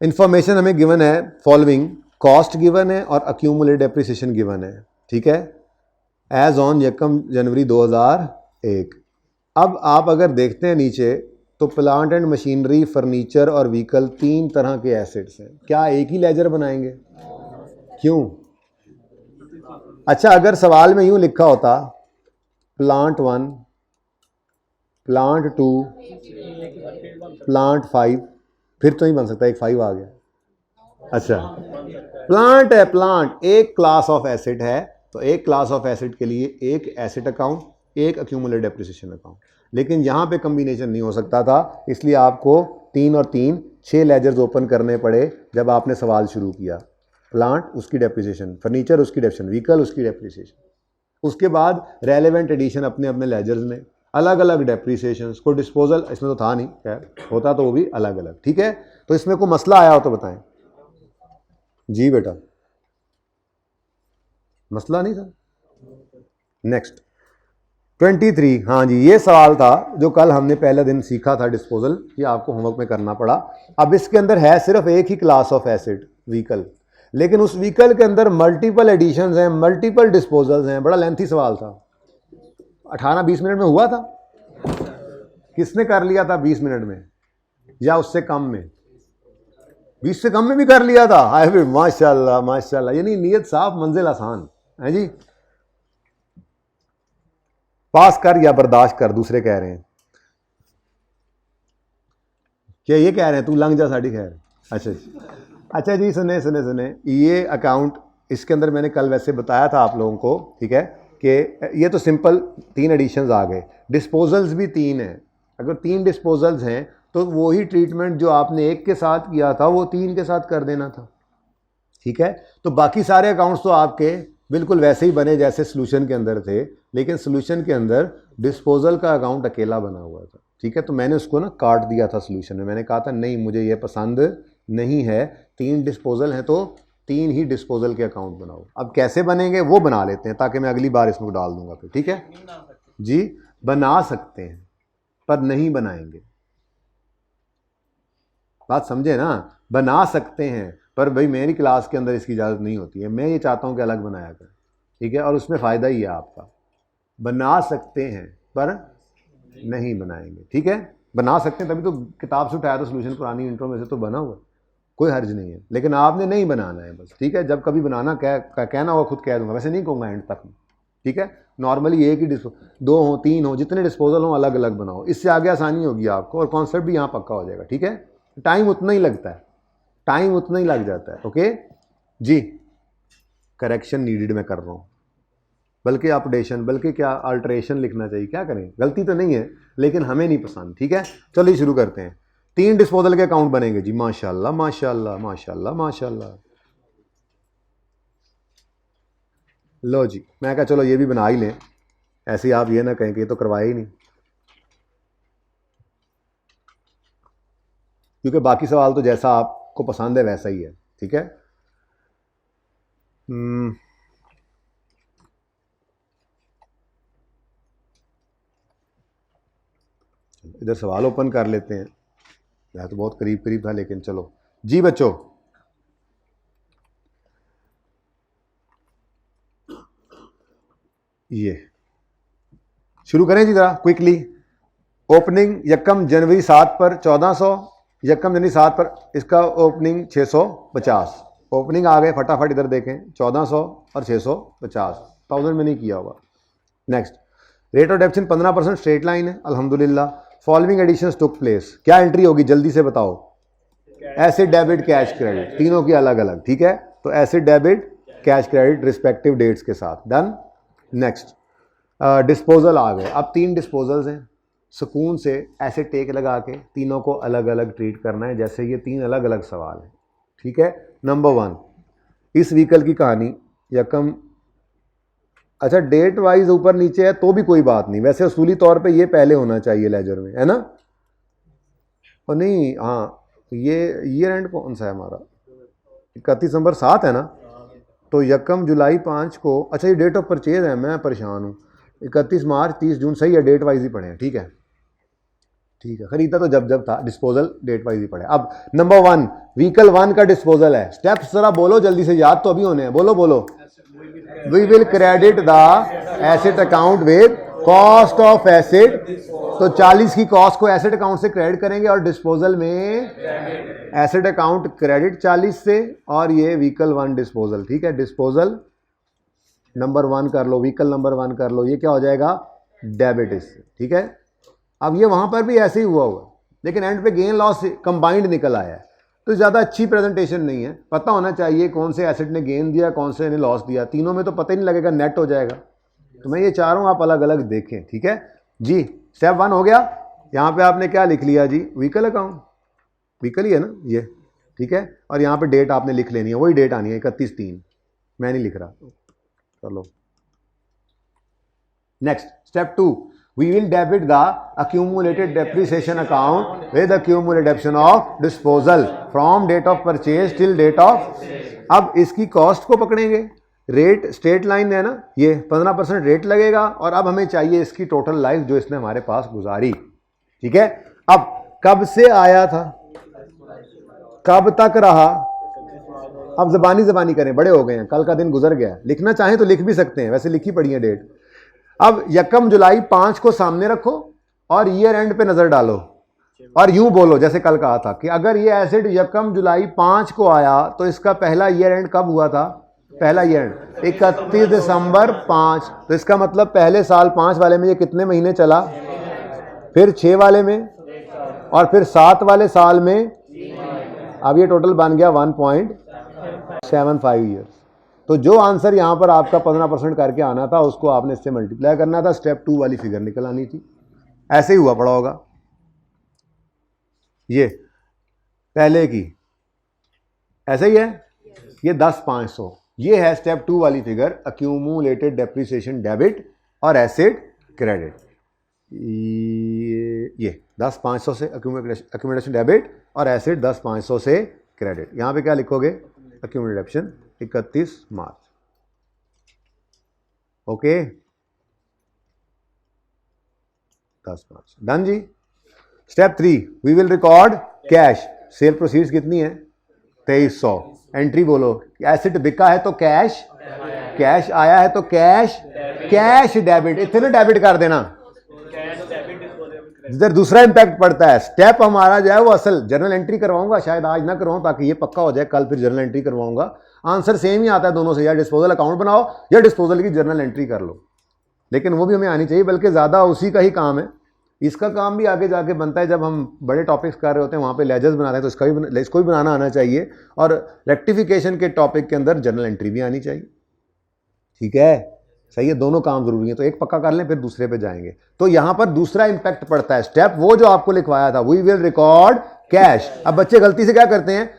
इंफॉर्मेशन हमें गिवन है फॉलोइंग, कॉस्ट गिवन है और अक्यूमुलेटेड डेप्रिसिएशन गिवन है, ठीक है, एज ऑन 1 जनवरी 2001। अब आप अगर देखते हैं नीचे, तो प्लांट एंड मशीनरी, फर्नीचर और व्हीकल 3 तरह के एसेट्स हैं। क्या एक ही लेजर बनाएंगे? क्यों? अच्छा, अगर सवाल में यूं लिखा होता प्लांट 1, प्लांट 2, प्लांट 5, फिर तो नहीं बन सकता, एक 5 आ गया। अच्छा, प्लांट है, प्लांट एक क्लास ऑफ एसेट है, तो एक क्लास ऑफ एसेट के लिए एक एसेट अकाउंट, एक अक्यूमुलेटेड डेप्रिसिएशन अकाउंट। लेकिन यहाँ पे कम्बिनेशन नहीं हो सकता था, इसलिए आपको 3 और 3 6 लेजर्स ओपन करने पड़े जब आपने सवाल शुरू किया। प्लांट उसकी डेप्रिसिएशन, फर्नीचर उसकी डेप्रिसिएशन, व्हीकल उसकी डेप्रिसिएशन, उसके बाद रेलेवेंट एडिशन अपने अपने लेजर्स में, अलग अलग डेप्रिसिएशन। को डिस्पोजल इसमें तो था नहीं, खैर होता तो वो भी अलग अलग। ठीक है, तो इसमें कोई मसला आया हो तो बताएं जी बेटा। मसला नहीं था। नेक्स्ट, 23, हाँ जी, ये सवाल था जो कल हमने पहले दिन सीखा था डिस्पोजल, ये आपको होमवर्क में करना पड़ा। अब इसके अंदर है सिर्फ एक ही क्लास ऑफ एसिड व्हीकल, लेकिन उस व्हीकल के अंदर मल्टीपल एडिशंस हैं, मल्टीपल डिस्पोजल्स हैं। बड़ा लेंथी सवाल था, 18-20 मिनट में हुआ था। किसने कर लिया था 20 मिनट में या उससे कम में? 20 से कम में भी कर लिया था। हाय फिर माशाल्लाह माशाल्लाह, यानी नीयत साफ मंजिल आसान है जी। पास कर या बर्दाश्त कर, दूसरे कह रहे हैं। क्या ये कह रहे हैं तू लंघ जा साड़ी खैर? अच्छा जी, अच्छा जी, सुने सुने सुने, ये अकाउंट इसके अंदर मैंने कल वैसे बताया था आप लोगों को, ठीक है, कि ये तो सिंपल 3 एडिशंस आ गए, डिस्पोजल्स भी 3 हैं। अगर 3 डिस्पोजल्स हैं तो वही ट्रीटमेंट जो आपने एक के साथ किया था वो 3 के साथ कर देना था, ठीक है। तो बाकी सारे अकाउंट्स तो आपके बिल्कुल वैसे ही बने जैसे सोल्यूशन के अंदर थे, लेकिन सोल्यूशन के अंदर डिस्पोजल का अकाउंट अकेला बना हुआ था, ठीक है। तो मैंने उसको ना काट दिया था सोल्यूशन में, मैंने कहा था नहीं मुझे ये पसंद नहीं है, 3 डिस्पोजल हैं तो 3 ही डिस्पोजल के अकाउंट बनाओ। अब कैसे बनेंगे वो बना लेते हैं ताकि मैं अगली बार इसमें डाल दूंगा फिर, ठीक है जी। बना सकते हैं पर नहीं बनाएंगे, बात समझे ना। बना सकते हैं पर भाई मेरी क्लास के अंदर इसकी इजाज़त नहीं होती है, मैं ये चाहता हूँ कि अलग बनाया करें, ठीक है, और उसमें फ़ायदा ही है आपका। बना सकते हैं पर नहीं बनाएंगे, ठीक है। बना सकते हैं तभी तो किताब से उठाया था सोल्यूशन, पुरानी इंट्रो में से तो बना हुआ, कोई हर्ज नहीं है, लेकिन आपने नहीं बनाना है बस, ठीक है। जब कभी बनाना कहना होगा खुद कह दूंगा, वैसे नहीं कहूँगा एंड तक, ठीक है। नॉर्मली एक ही 2 हो 3 हो जितने डिस्पोजल हो अलग अलग बनाओ, इससे आगे आसानी होगी आपको और कॉन्सेप्ट भी यहाँ पक्का हो जाएगा, ठीक है। टाइम उतना ही लगता है, टाइम उतना ही लग जाता है, ओके जी। करेक्शन नीडेड मैं कर रहा हूँ, बल्कि अपडेशन, बल्कि क्या अल्टरेशन लिखना चाहिए, क्या करें, गलती तो नहीं है लेकिन हमें नहीं पसंद, ठीक है। चलिए शुरू करते हैं। 3 डिस्पोजल के अकाउंट बनेंगे जी, माशाल्लाह माशाल्लाह माशाल्लाह माशाल्लाह। लो जी, मैं कहा चलो ये भी बना ही लें, ऐसे आप ये ना कहें कि ये तो करवाया ही नहीं, क्योंकि बाकी सवाल तो जैसा आपको पसंद है वैसा ही है, ठीक है। इधर सवाल ओपन कर लेते हैं, यह तो बहुत करीब करीब था लेकिन चलो जी बच्चों। ये शुरू करें जी जरा क्विकली। ओपनिंग यकम जनवरी 7 पर 1400, यकम जनवरी 7 पर इसका ओपनिंग 650, ओपनिंग आ गए फटाफट इधर देखें, 1400 और 650, 1000 में नहीं किया होगा। Next, rate of डेप्शन 15% straight line है अल्हम्दुलिल्लाह। फॉलोइंग एडिशंस टुक प्लेस, क्या एंट्री होगी जल्दी से बताओ? एसिड डेबिट कैश क्रेडिट, तीनों की अलग अलग, ठीक है। तो asset debit cash credit respective dates के साथ, डन। नेक्स्ट, डिस्पोजल आ गए, अब 3 डिस्पोजल्स हैं, सुकून से ऐसे टेक लगा के तीनों को अलग अलग ट्रीट करना है जैसे ये 3 अलग अलग सवाल हैं, ठीक है। नंबर 1, इस व्हीकल की कहानी यकम, अच्छा डेट वाइज ऊपर नीचे है तो भी कोई बात नहीं, वैसे असूली तौर पे ये पहले होना चाहिए लेजर में, है ना। और नहीं, हाँ ये ईयर एंड कौन सा है हमारा? 31 दिसंबर 7 है ना, तो यकम जुलाई 5 को, अच्छा ये डेट ऑफ परचेज है, मैं परेशान हूँ। 31 मार्च 30 जून, सही है, डेट वाइज ही पढ़े हैं, ठीक है ठीक है। खरीदा तो जब जब था, डिस्पोजल डेट वाइज ही पढ़े। अब नंबर 1, व्हीकल 1 का डिस्पोजल है, स्टेप्स जरा बोलो जल्दी से, याद तो अभी होने हैं, बोलो बोलो। We will credit the asset account with cost of asset, तो 40 की कॉस्ट को एसेट अकाउंट से क्रेडिट करेंगे और डिस्पोजल में एसेट अकाउंट क्रेडिट 40 से, और ये व्हीकल 1 डिस्पोजल, ठीक है। डिस्पोजल नंबर 1 कर लो, व्हीकल नंबर 1 कर लो, ये क्या हो जाएगा? डेबिट इससे, ठीक है। अब ये वहां पर भी ऐसे ही हुआ हुआ, लेकिन एंड पे गेन लॉस कंबाइंड निकल आया है, तो ज़्यादा अच्छी प्रेजेंटेशन नहीं है। पता होना चाहिए कौन से एसेट ने गेन दिया, कौन से ने लॉस दिया, तीनों में तो पता ही नहीं लगेगा, नेट हो जाएगा। तो मैं ये चाह रहा हूँ आप अलग अलग देखें, ठीक है जी। स्टेप 1 हो गया, यहाँ पे आपने क्या लिख लिया जी? व्हीकल अकाउंट, व्हीकल ही है ना ये, ठीक है। और यहाँ पे डेट आपने लिख लेनी है, वही डेट आनी है 31/3, मैं नहीं लिख रहा, चलो। Next, step 2, we will debit the accumulated depreciation account with accumulated depreciation of disposal from date of purchase till date of, अब इसकी कॉस्ट को पकड़ेंगे, रेट स्ट्रेट लाइन है ना, ये 15% रेट लगेगा और अब हमें चाहिए इसकी टोटल लाइफ जो इसने हमारे पास गुजारी। ठीक है, अब कब से आया था, कब तक रहा, अब जबानी करें, बड़े हो गए हैं, कल का दिन गुजर गया, लिखना चाहें तो लिख भी सकते हैं, वैसे लिखी पड़ी है डेट। अब 1 जुलाई 5 को सामने रखो और ईयर एंड पे नजर डालो और यूं बोलो जैसे कल कहा था कि अगर ये एसिड 1 जुलाई 5 को आया तो इसका पहला ईयर एंड कब हुआ था, पहला ईयर एंड 31 दिसंबर 5, तो इसका मतलब पहले साल 5 वाले में ये कितने महीने चला, फिर 6 वाले में और फिर 7 वाले साल में, अब ये टोटल बन गया 1.75 ईयर्स। तो जो आंसर यहां पर आपका 15% करके आना था उसको आपने इससे मल्टीप्लाई करना था, स्टेप 2 वाली फिगर निकल आनी थी। ऐसे ही हुआ पड़ा होगा, ये पहले की ऐसे ही है, ये 10,500, ये है स्टेप 2 वाली फिगर, अक्यूमुलेटेड डेप्रिसिएशन डेबिट और एसिड क्रेडिट। ये 10,500 से अक्यूमुलेशन डेबिट और एसिड 10,500 से क्रेडिट। यहां पे क्या लिखोगे, accumulated depreciation 31 March. Okay, 10,500 done जी। Step 3, we will record cash, sale proceeds कितनी है 2300, एंट्री बोलो, एसिड बिका है तो कैश, कैश आया है तो कैश, कैश डेबिट, इतने डेबिट कर देना, जिधर दूसरा इंपैक्ट पड़ता है। स्टेप हमारा जो है वो असल जर्नल एंट्री करवाऊंगा, शायद आज ना करवाऊं ताकि ये पक्का हो जाए, कल फिर जर्नल एंट्री करवाऊंगा। आंसर सेम ही आता है दोनों से, या डिस्पोजल अकाउंट बनाओ या डिस्पोजल की जर्नल एंट्री कर लो, लेकिन वो भी हमें आनी चाहिए, बल्कि ज़्यादा उसी का ही काम है। इसका काम भी आगे जाके बनता है, जब हम बड़े टॉपिक्स कर रहे होते हैं वहाँ पे लेजर्स बनाते हैं, तो इसको भी बनाना आना चाहिए, और रेक्टिफिकेशन के टॉपिक के अंदर जर्नल एंट्री भी आनी चाहिए। ठीक है, सही है, दोनों काम जरूरी है, तो एक पक्का कर लें फिर दूसरे पे जाएंगे। तो यहाँ पर दूसरा इंपैक्ट पड़ता है, स्टेप वो जो आपको लिखवाया था, वी विल रिकॉर्ड कैश। अब बच्चे गलती से क्या करते हैं,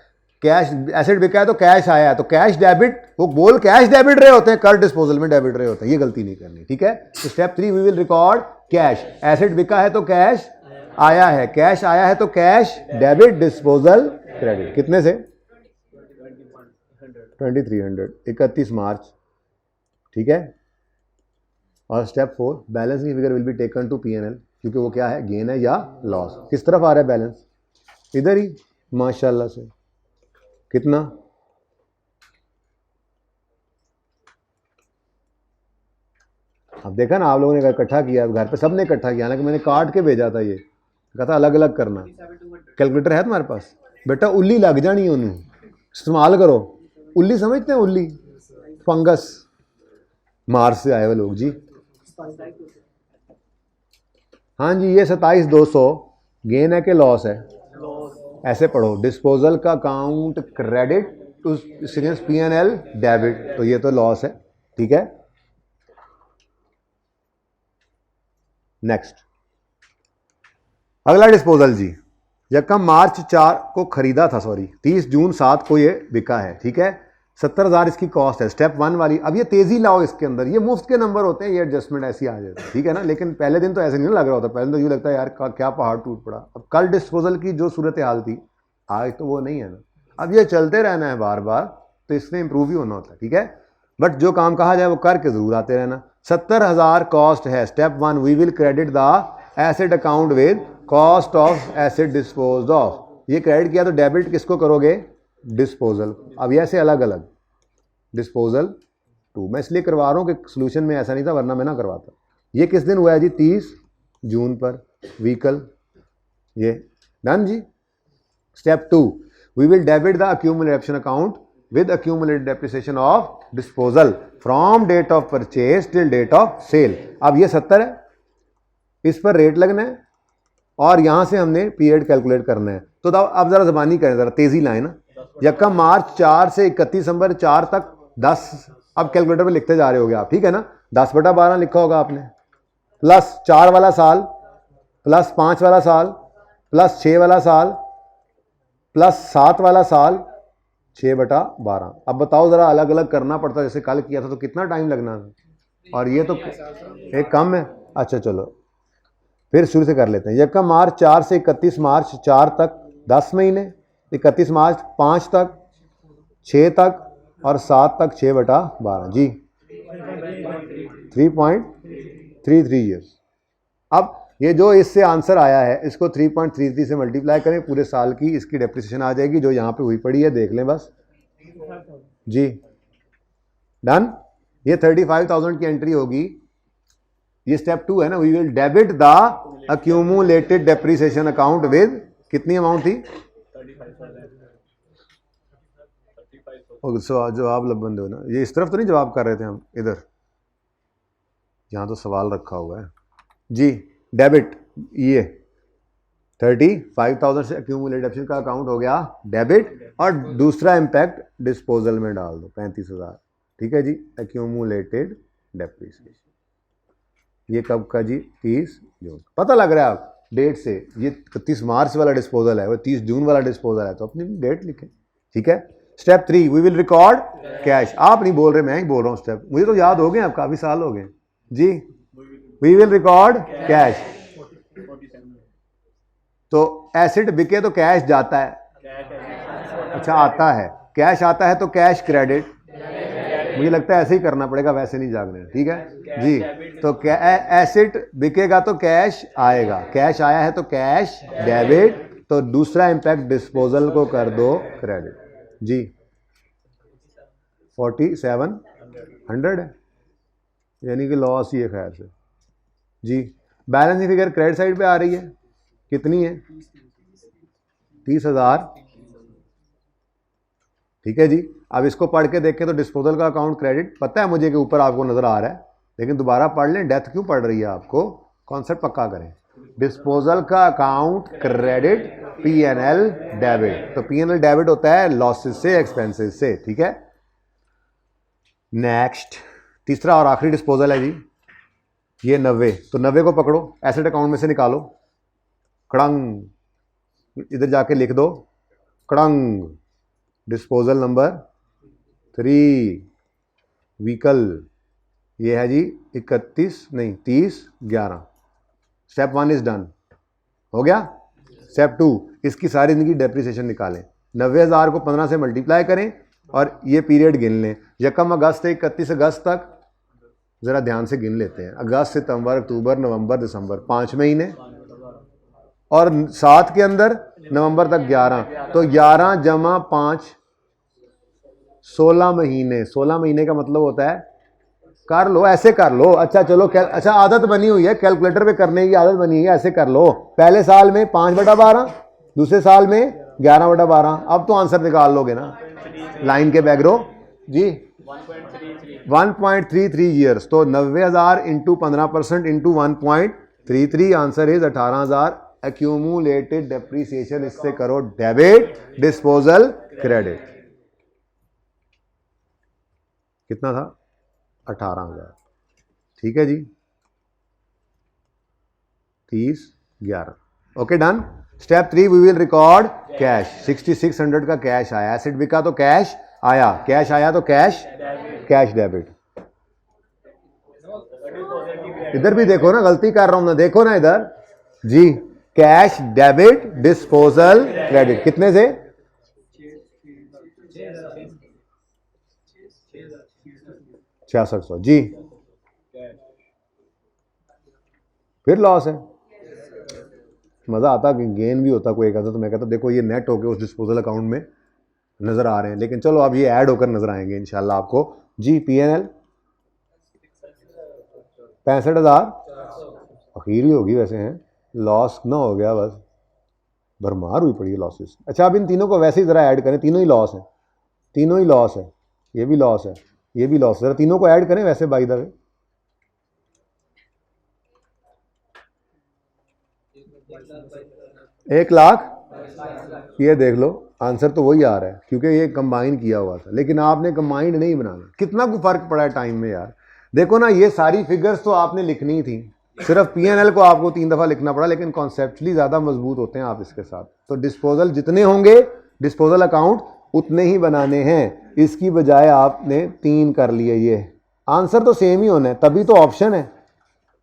कैश एसिड बिका है तो कैश आया है तो कैश डेबिट, वो बोल कैश डेबिट रहे होते हैं, कर डिस्पोजल में डेबिट रहे होते हैं, ये गलती नहीं करनी। ठीक है, तो step 3, we will record cash, asset बिका है तो कैश आया है, कैश आया है तो कैश डेबिट डिस्पोजल क्रेडिट, कितने से 2300, 31 मार्च। ठीक है, और स्टेप 4, बैलेंस की figure will be taken to P&L, क्योंकि वो क्या है, गेन है या लॉस। किस तरफ आ रहा है बैलेंस, इधर ही, माशाल्लाह से, कितना, अब देखा ना आप लोगों ने इकट्ठा किया, घर पे सबने इकट्ठा किया, हालांकि मैंने काट के भेजा था, ये कहा था अलग अलग करना। कैलकुलेटर है तुम्हारे पास बेटा, उल्ली लग जानी है उन्हें, इस्तेमाल करो। उल्ली समझते हैं, उल्ली फंगस, मार्स से आए हुए लोग जी। हाँ जी, ये 27,200 गेन है कि लॉस है, ऐसे पढ़ो, डिस्पोजल का account credit to serious P&L debit, तो ये तो लॉस है। ठीक है, नेक्स्ट अगला डिस्पोजल जी, यकम मार्च 4 को खरीदा था, सॉरी 30 जून 7 को ये बिका है। ठीक है, 70,000 इसकी कॉस्ट है, स्टेप 1 वाली। अब ये तेजी लाओ इसके अंदर, ये मुफ्त के नंबर होते हैं, ये एडजस्टमेंट ऐसी आ जाती है। ठीक है ना, लेकिन पहले दिन तो ऐसे नहीं लग रहा होता, पहले दिन तो यूँ लगता है यार क्या पहाड़ टूट पड़ा। अब कल डिस्पोजल की जो सूरत हाल थी, आज तो वो नहीं है ना, अब ये चलते रहना है बार बार, तो इसमें इंप्रूव ही होना होता है। ठीक है, बट जो काम कहा जाए वो करके जरूर आते रहना। 70,000 कॉस्ट है, step 1, we will credit the asset account with cost of asset dispose of. ये क्रेडिट किया तो डेबिट किसको करोगे, डिस्पोजल। अब ये ऐसे अलग अलग, डिस्पोजल 2 मैं इसलिए करवा रहा हूँ कि सोल्यूशन में ऐसा नहीं था, वरना मैं ना करवाता। ये किस दिन हुआ है जी, 30 जून पर, व्हीकल, ये डन जी। Step 2, we will debit the accumulation account with accumulated depreciation of disposal from date of purchase till date of sale। अब ये 70 है, इस पर रेट लगना है और यहां से हमने पीरियड कैलकुलेट करना है। तो अब जरा जबानी करें, जरा तेजी लाए ना। यकम मार्च 4 से 31 दिसंबर 4 तक 10, अब कैलकुलेटर पे लिखते जा रहे होगे आप, ठीक है ना, 10/12 लिखा होगा आपने, प्लस 4 वाला साल, प्लस 5 वाला साल, प्लस 6 वाला साल, प्लस 7 वाला साल, 6/12। अब बताओ जरा, अलग अलग करना पड़ता, जैसे कल किया था तो कितना टाइम लगना था, और ये तो एक कम है। अच्छा चलो फिर शुरू से कर लेते हैं। यकम मार्च 4 से 31 मार्च 4 तक 10 महीने, 31 मार्च 5 तक, 6 तक, और 7 तक 6/12 जी 3.33 ईयर्स। अब ये जो इससे आंसर आया है इसको 3.33 से मल्टीप्लाई करें, पूरे साल की इसकी डेप्रिसिएशन आ जाएगी जो यहाँ पे हुई पड़ी है, देख लें बस जी। डन। ये 35,000 की एंट्री होगी, ये स्टेप 2 है ना। We will debit the accumulated depreciation account with कितनी अमाउंट थी? जवाब बंदे हो ना, ये इस तरफ तो नहीं जवाब कर रहे थे हम, इधर यहाँ तो सवाल रखा हुआ है जी। डेबिट ये 35,000 से अक्यूमुलेटेड डेप्रिसिएशन का अकाउंट हो गया डेबिट, और दूसरा इम्पैक्ट डिस्पोजल में डाल दो 35,000, ठीक है जी। अक्यूमुलेटेड डेप्रिसिएशन ये कब का जी? 30 जून। पता लग रहा है आप डेट से, ये 31 मार्च वाला डिस्पोजल है, वो 30 जून वाला डिस्पोजल है, तो अपनी डेट लिखें, ठीक है। Step 3 we will record cash. आप नहीं बोल रहे, मैं ही बोल रहा हूँ स्टेप, मुझे तो याद हो गए, अब काफी साल हो गए जी। We will record cash. तो एसेट बिके तो कैश जाता है, अच्छा आता है, कैश आता है तो कैश क्रेडिट, मुझे लगता है ऐसे ही करना पड़ेगा, वैसे नहीं जागने, ठीक है जी। तो एसेट बिकेगा तो कैश आएगा, कैश आया है तो कैश डेबिट, तो दूसरा इंपैक्ट डिस्पोजल को कर दो क्रेडिट जी। 4700 है, यानी कि लॉस ही है खैर से जी। बैलेंस फिगर क्रेडिट साइड पे आ रही है, कितनी है? 30,000, ठीक है जी। अब इसको पढ़ के देखें तो डिस्पोजल का अकाउंट क्रेडिट, पता है मुझे कि ऊपर आपको नजर आ रहा है, लेकिन दोबारा पढ़ लें, डेथ क्यों पढ़ रही है आपको, कॉन्सेप्ट पक्का करें। डिस्पोजल का अकाउंट क्रेडिट, पीएनएल डेबिट, तो पीएनएल डेबिट होता है लॉसेस से, एक्सपेंसेस से, ठीक है। नेक्स्ट तीसरा और आखिरी डिस्पोजल है जी, ये 90, तो 90 को पकड़ो, एसेट अकाउंट में से निकालो, कड़ंग, इधर जाके लिख दो कड़ंग, डिस्पोजल नंबर 3 व्हीकल, ये है जी 30/11। स्टेप 1 इज डन, हो गया। स्टेप 2, इसकी सारी जिंदगी डेप्रिसिएशन निकालें, 90,000 को 15 से मल्टीप्लाई करें और ये पीरियड गिन लें, 1 अगस्त से 31 अगस्त तक, जरा ध्यान से गिन लेते हैं, अगस्त, सितंबर, अक्टूबर, नवंबर, दिसंबर, 5 महीने, और 7 के अंदर नवंबर तक 11, तो 11 जमा 5 16 महीने। 16 महीने का मतलब होता है, कर लो ऐसे कर लो, अच्छा चलो अच्छा आदत बनी हुई है, कैलकुलेटर पे करने की आदत बनी है, ऐसे कर लो, पहले साल में 5/12, दूसरे साल में 11/12, अब तो आंसर निकाल लोगे ना, लाइन के बैक रो जी। 1.33 ईयर्स, तो 90,000 into 15% into 1.33, answer is 18,000 accumulated depreciation, इससे करो डेबिट, डिस्पोजल क्रेडिट, कितना था? 18,000, ठीक है जी, 30/11, okay done. Step 3 we will record cash, 6600 का कैश आया, एसेट बिका तो कैश आया, कैश आया तो कैश डेबिट। इधर भी देखो ना, गलती कर रहा हूं ना, देखो ना इधर जी, कैश डेबिट डिस्पोजल क्रेडिट, कितने से? 6600 जी, फिर लॉस है, मजा आता कि गेन भी होता कोई कहता, तो मैं कहता देखो ये नेट होके उस डिस्पोजल अकाउंट में नजर आ रहे हैं, लेकिन चलो अब ये ऐड होकर नजर आएंगे इंशाल्लाह आपको जी। पीएनएल 65,000 अखीर ही होगी वैसे, हैं लॉस ना हो गया, बस भरमार हुई पड़ी है लॉसेस। अच्छा अब इन तीनों को वैसे ही जरा ऐड करें, तीनों ही लॉस है, तीनों ही लॉस है, ये भी लॉस है, ये भी लॉस, जरा तीनों को ऐड करें वैसे बाय द वे। 1,00,000, ये देख लो आंसर तो वही आ रहा है क्योंकि ये कंबाइन किया हुआ था, लेकिन आपने कंबाइंड नहीं बनाना, कितना को फर्क पड़ा है टाइम में यार। देखो ना ये सारी फिगर्स तो आपने लिखनी थी, सिर्फ पीएनएल को आपको 3 दफा लिखना पड़ा, लेकिन कॉन्सेप्चुअली ज्यादा मजबूत होते हैं आप इसके साथ। तो डिस्पोजल जितने होंगे डिस्पोजल अकाउंट उतने ही बनाने हैं, इसकी बजाय आपने 3 कर लिए। ये आंसर तो सेम ही होना है, तभी तो ऑप्शन है,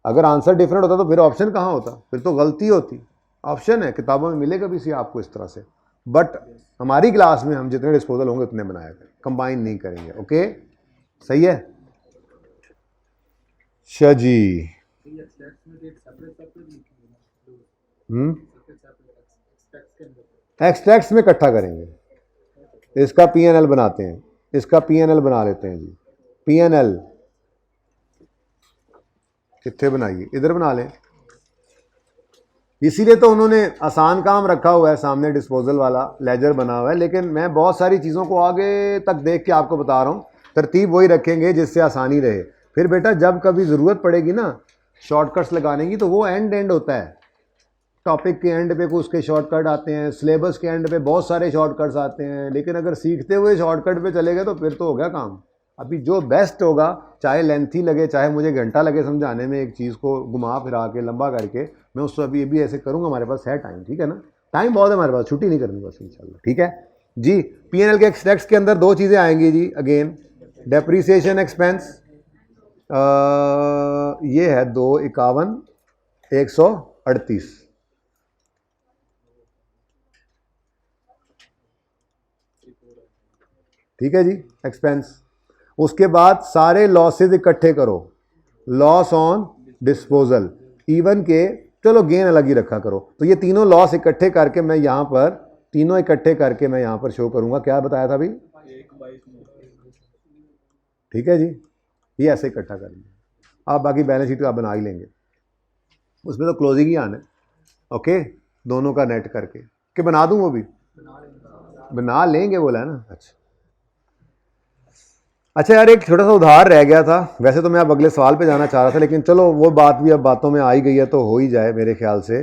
अगर आंसर डिफरेंट होता तो फिर ऑप्शन कहाँ होता, फिर तो गलती होती। ऑप्शन है, किताबों में मिलेगा भी सी आपको इस तरह से। बट हमारी क्लास में हम जितने डिस्पोजल होंगे उतने बनाया करें, कंबाइन नहीं करेंगे। ओके, सही है शाह जी। एक्सट्रैक्ट्स में इकट्ठा करेंगे। इसका पीएनएल बनाते हैं, इसका पीएनएल बना लेते हैं जी। पीएनएल कितने बनाइए, इधर बना लें। इसीलिए तो उन्होंने आसान काम रखा हुआ है सामने, डिस्पोजल वाला लेजर बना हुआ है, लेकिन मैं बहुत सारी चीज़ों को आगे तक देख के आपको बता रहा हूँ। तरतीब वही रखेंगे जिससे आसानी रहे। फिर बेटा जब कभी ज़रूरत पड़ेगी ना शॉर्टकट्स लगाने की, तो वो एंड होता है। टॉपिक के एंड पे कुछ उसके शॉर्टकट आते हैं, सिलेबस के एंड पे बहुत सारे शॉर्टकट्स आते हैं, लेकिन अगर सीखते हुए शॉर्टकट पे चले गए तो फिर तो हो गया काम। अभी जो बेस्ट होगा, चाहे लेंथी लगे, चाहे मुझे घंटा लगे समझाने में, एक चीज़ को घुमा फिरा के लंबा करके, मैं उसको अभी ये भी ऐसे करूँगा। हमारे पास है टाइम, ठीक है ना, टाइम बहुत है हमारे पास, छुट्टी नहीं करनी बस इंशाल्लाह, ठीक है जी। पीएनएल के एक्सट्रैक्ट्स के अंदर दो चीज़ें आएंगी जी अगेन, डेप्रीसिएशन एक्सपेंस, ये है 251 138, ठीक है जी, एक्सपेंस। उसके बाद सारे लॉसेज इकट्ठे करो, लॉस ऑन डिस्पोजल, इवन के, चलो गेन अलग ही रखा करो। तो ये तीनों लॉस इकट्ठे करके मैं यहाँ पर, तीनों इकट्ठे करके मैं यहाँ पर शो करूँगा। क्या बताया था भाई, ठीक है जी, ये ऐसे इकट्ठा करेंगे। आप बाकी बैलेंस शीट आप बना ही लेंगे, उसमें तो क्लोजिंग ही आना है। ओके, दोनों का नेट करके कि बना दूँ, वो भी बना लेंगे बोला है ना। अच्छा यार, एक छोटा सा उधार रह गया था। वैसे तो मैं अब अगले सवाल पे जाना चाह रहा था, लेकिन चलो वो बात भी अब बातों में आ ही गई है तो हो ही जाए मेरे ख्याल से।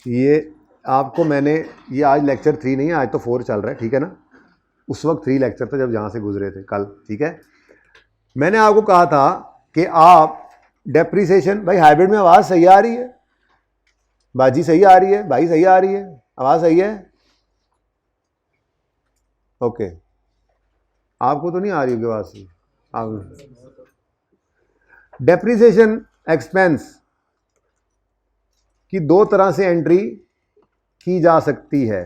ये आपको मैंने, ये आज लेक्चर 3 नहीं है, आज तो 4 चल रहा है, ठीक है ना। उस वक्त 3 लेक्चर था जब जहाँ से गुजरे थे कल, ठीक है। मैंने आपको कहा था कि आप डेप्रीसिएशन, भाई हाइब्रिड में आवाज़ सही आ रही है, बाजी सही आ रही है, भाई सही आ रही है, आवाज़ सही है, ओके। आपको तो नहीं आ रही होगी आवाज़ सही। डेप्रीसिएशन एक्सपेंस की दो तरह से एंट्री की जा सकती है।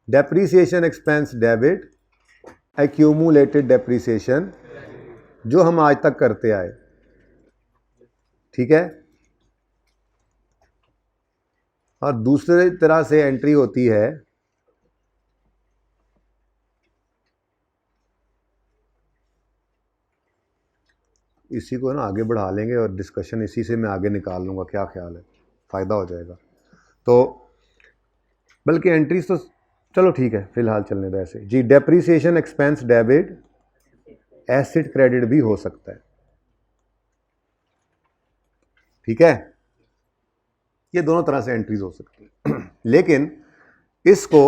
Depreciation expense debit, accumulated depreciation जो हम आज तक करते आए, ठीक है। और दूसरी तरह से एंट्री होती है इसी को ना आगे बढ़ा लेंगे और डिस्कशन इसी से मैं आगे निकाल लूँगा, क्या ख्याल है, फ़ायदा हो जाएगा। तो बल्कि एंट्रीज तो चलो ठीक है, फिलहाल चलने दो ऐसे जी। Depreciation expense debit, asset credit भी हो सकता है, ठीक है। ये दोनों तरह से एंट्रीज हो सकती है लेकिन इसको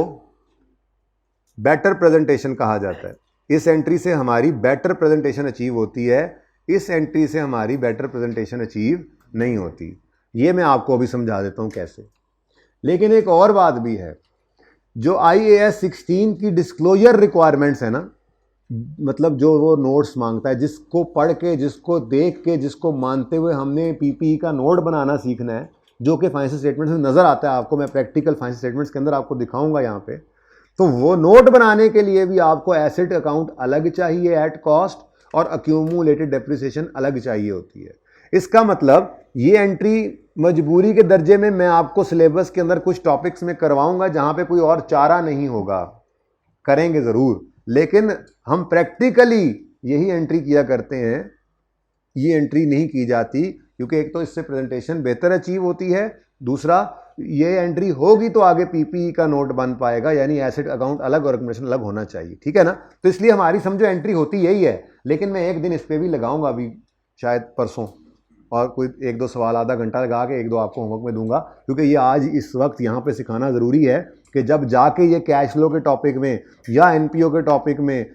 बेटर प्रेजेंटेशन कहा जाता है। इस एंट्री से हमारी बेटर प्रेजेंटेशन अचीव होती है, इस एंट्री से हमारी बेटर प्रेजेंटेशन अचीव नहीं होती। ये मैं आपको अभी समझा देता हूं कैसे। लेकिन एक और बात भी है, जो IAS 16 की डिस्क्लोजर रिक्वायरमेंट्स है ना, मतलब जो वो नोट्स मांगता है, जिसको पढ़ के, जिसको देख के, जिसको मानते हुए हमने PPE का नोट बनाना सीखना है, जो कि फाइनेंशियल स्टेटमेंट्स में नजर आता है आपको। मैं प्रैक्टिकल फाइनेंशियल स्टेटमेंट्स के अंदर आपको दिखाऊंगा यहाँ पे। तो वो नोट बनाने के लिए भी आपको एसेट अकाउंट अलग चाहिए एट कॉस्ट, और अक्यूमुलेटेड डेप्रिसिएशन अलग चाहिए होती है। इसका मतलब ये एंट्री मजबूरी के दर्जे में मैं आपको सिलेबस के अंदर कुछ टॉपिक्स में करवाऊंगा जहां पे कोई और चारा नहीं होगा, करेंगे जरूर, लेकिन हम प्रैक्टिकली यही एंट्री किया करते हैं। ये एंट्री नहीं की जाती क्योंकि एक तो इससे प्रेजेंटेशन बेहतर अचीव होती है, दूसरा ये एंट्री होगी तो आगे PPE का नोट बन पाएगा, यानी एसेट अकाउंट अलग और अकोमोडेशन अलग होना चाहिए, ठीक है ना। तो इसलिए हमारी समझो एंट्री होती यही है। लेकिन मैं एक दिन इस पर भी लगाऊंगा, अभी शायद परसों, और कोई 1-2 सवाल आधा घंटा लगा के 1-2 आपको होमवर्क में दूंगा, क्योंकि ये आज इस वक्त यहाँ पे सिखाना ज़रूरी है कि जब जाके ये कैश फ्लो के टॉपिक में या NPO के टॉपिक में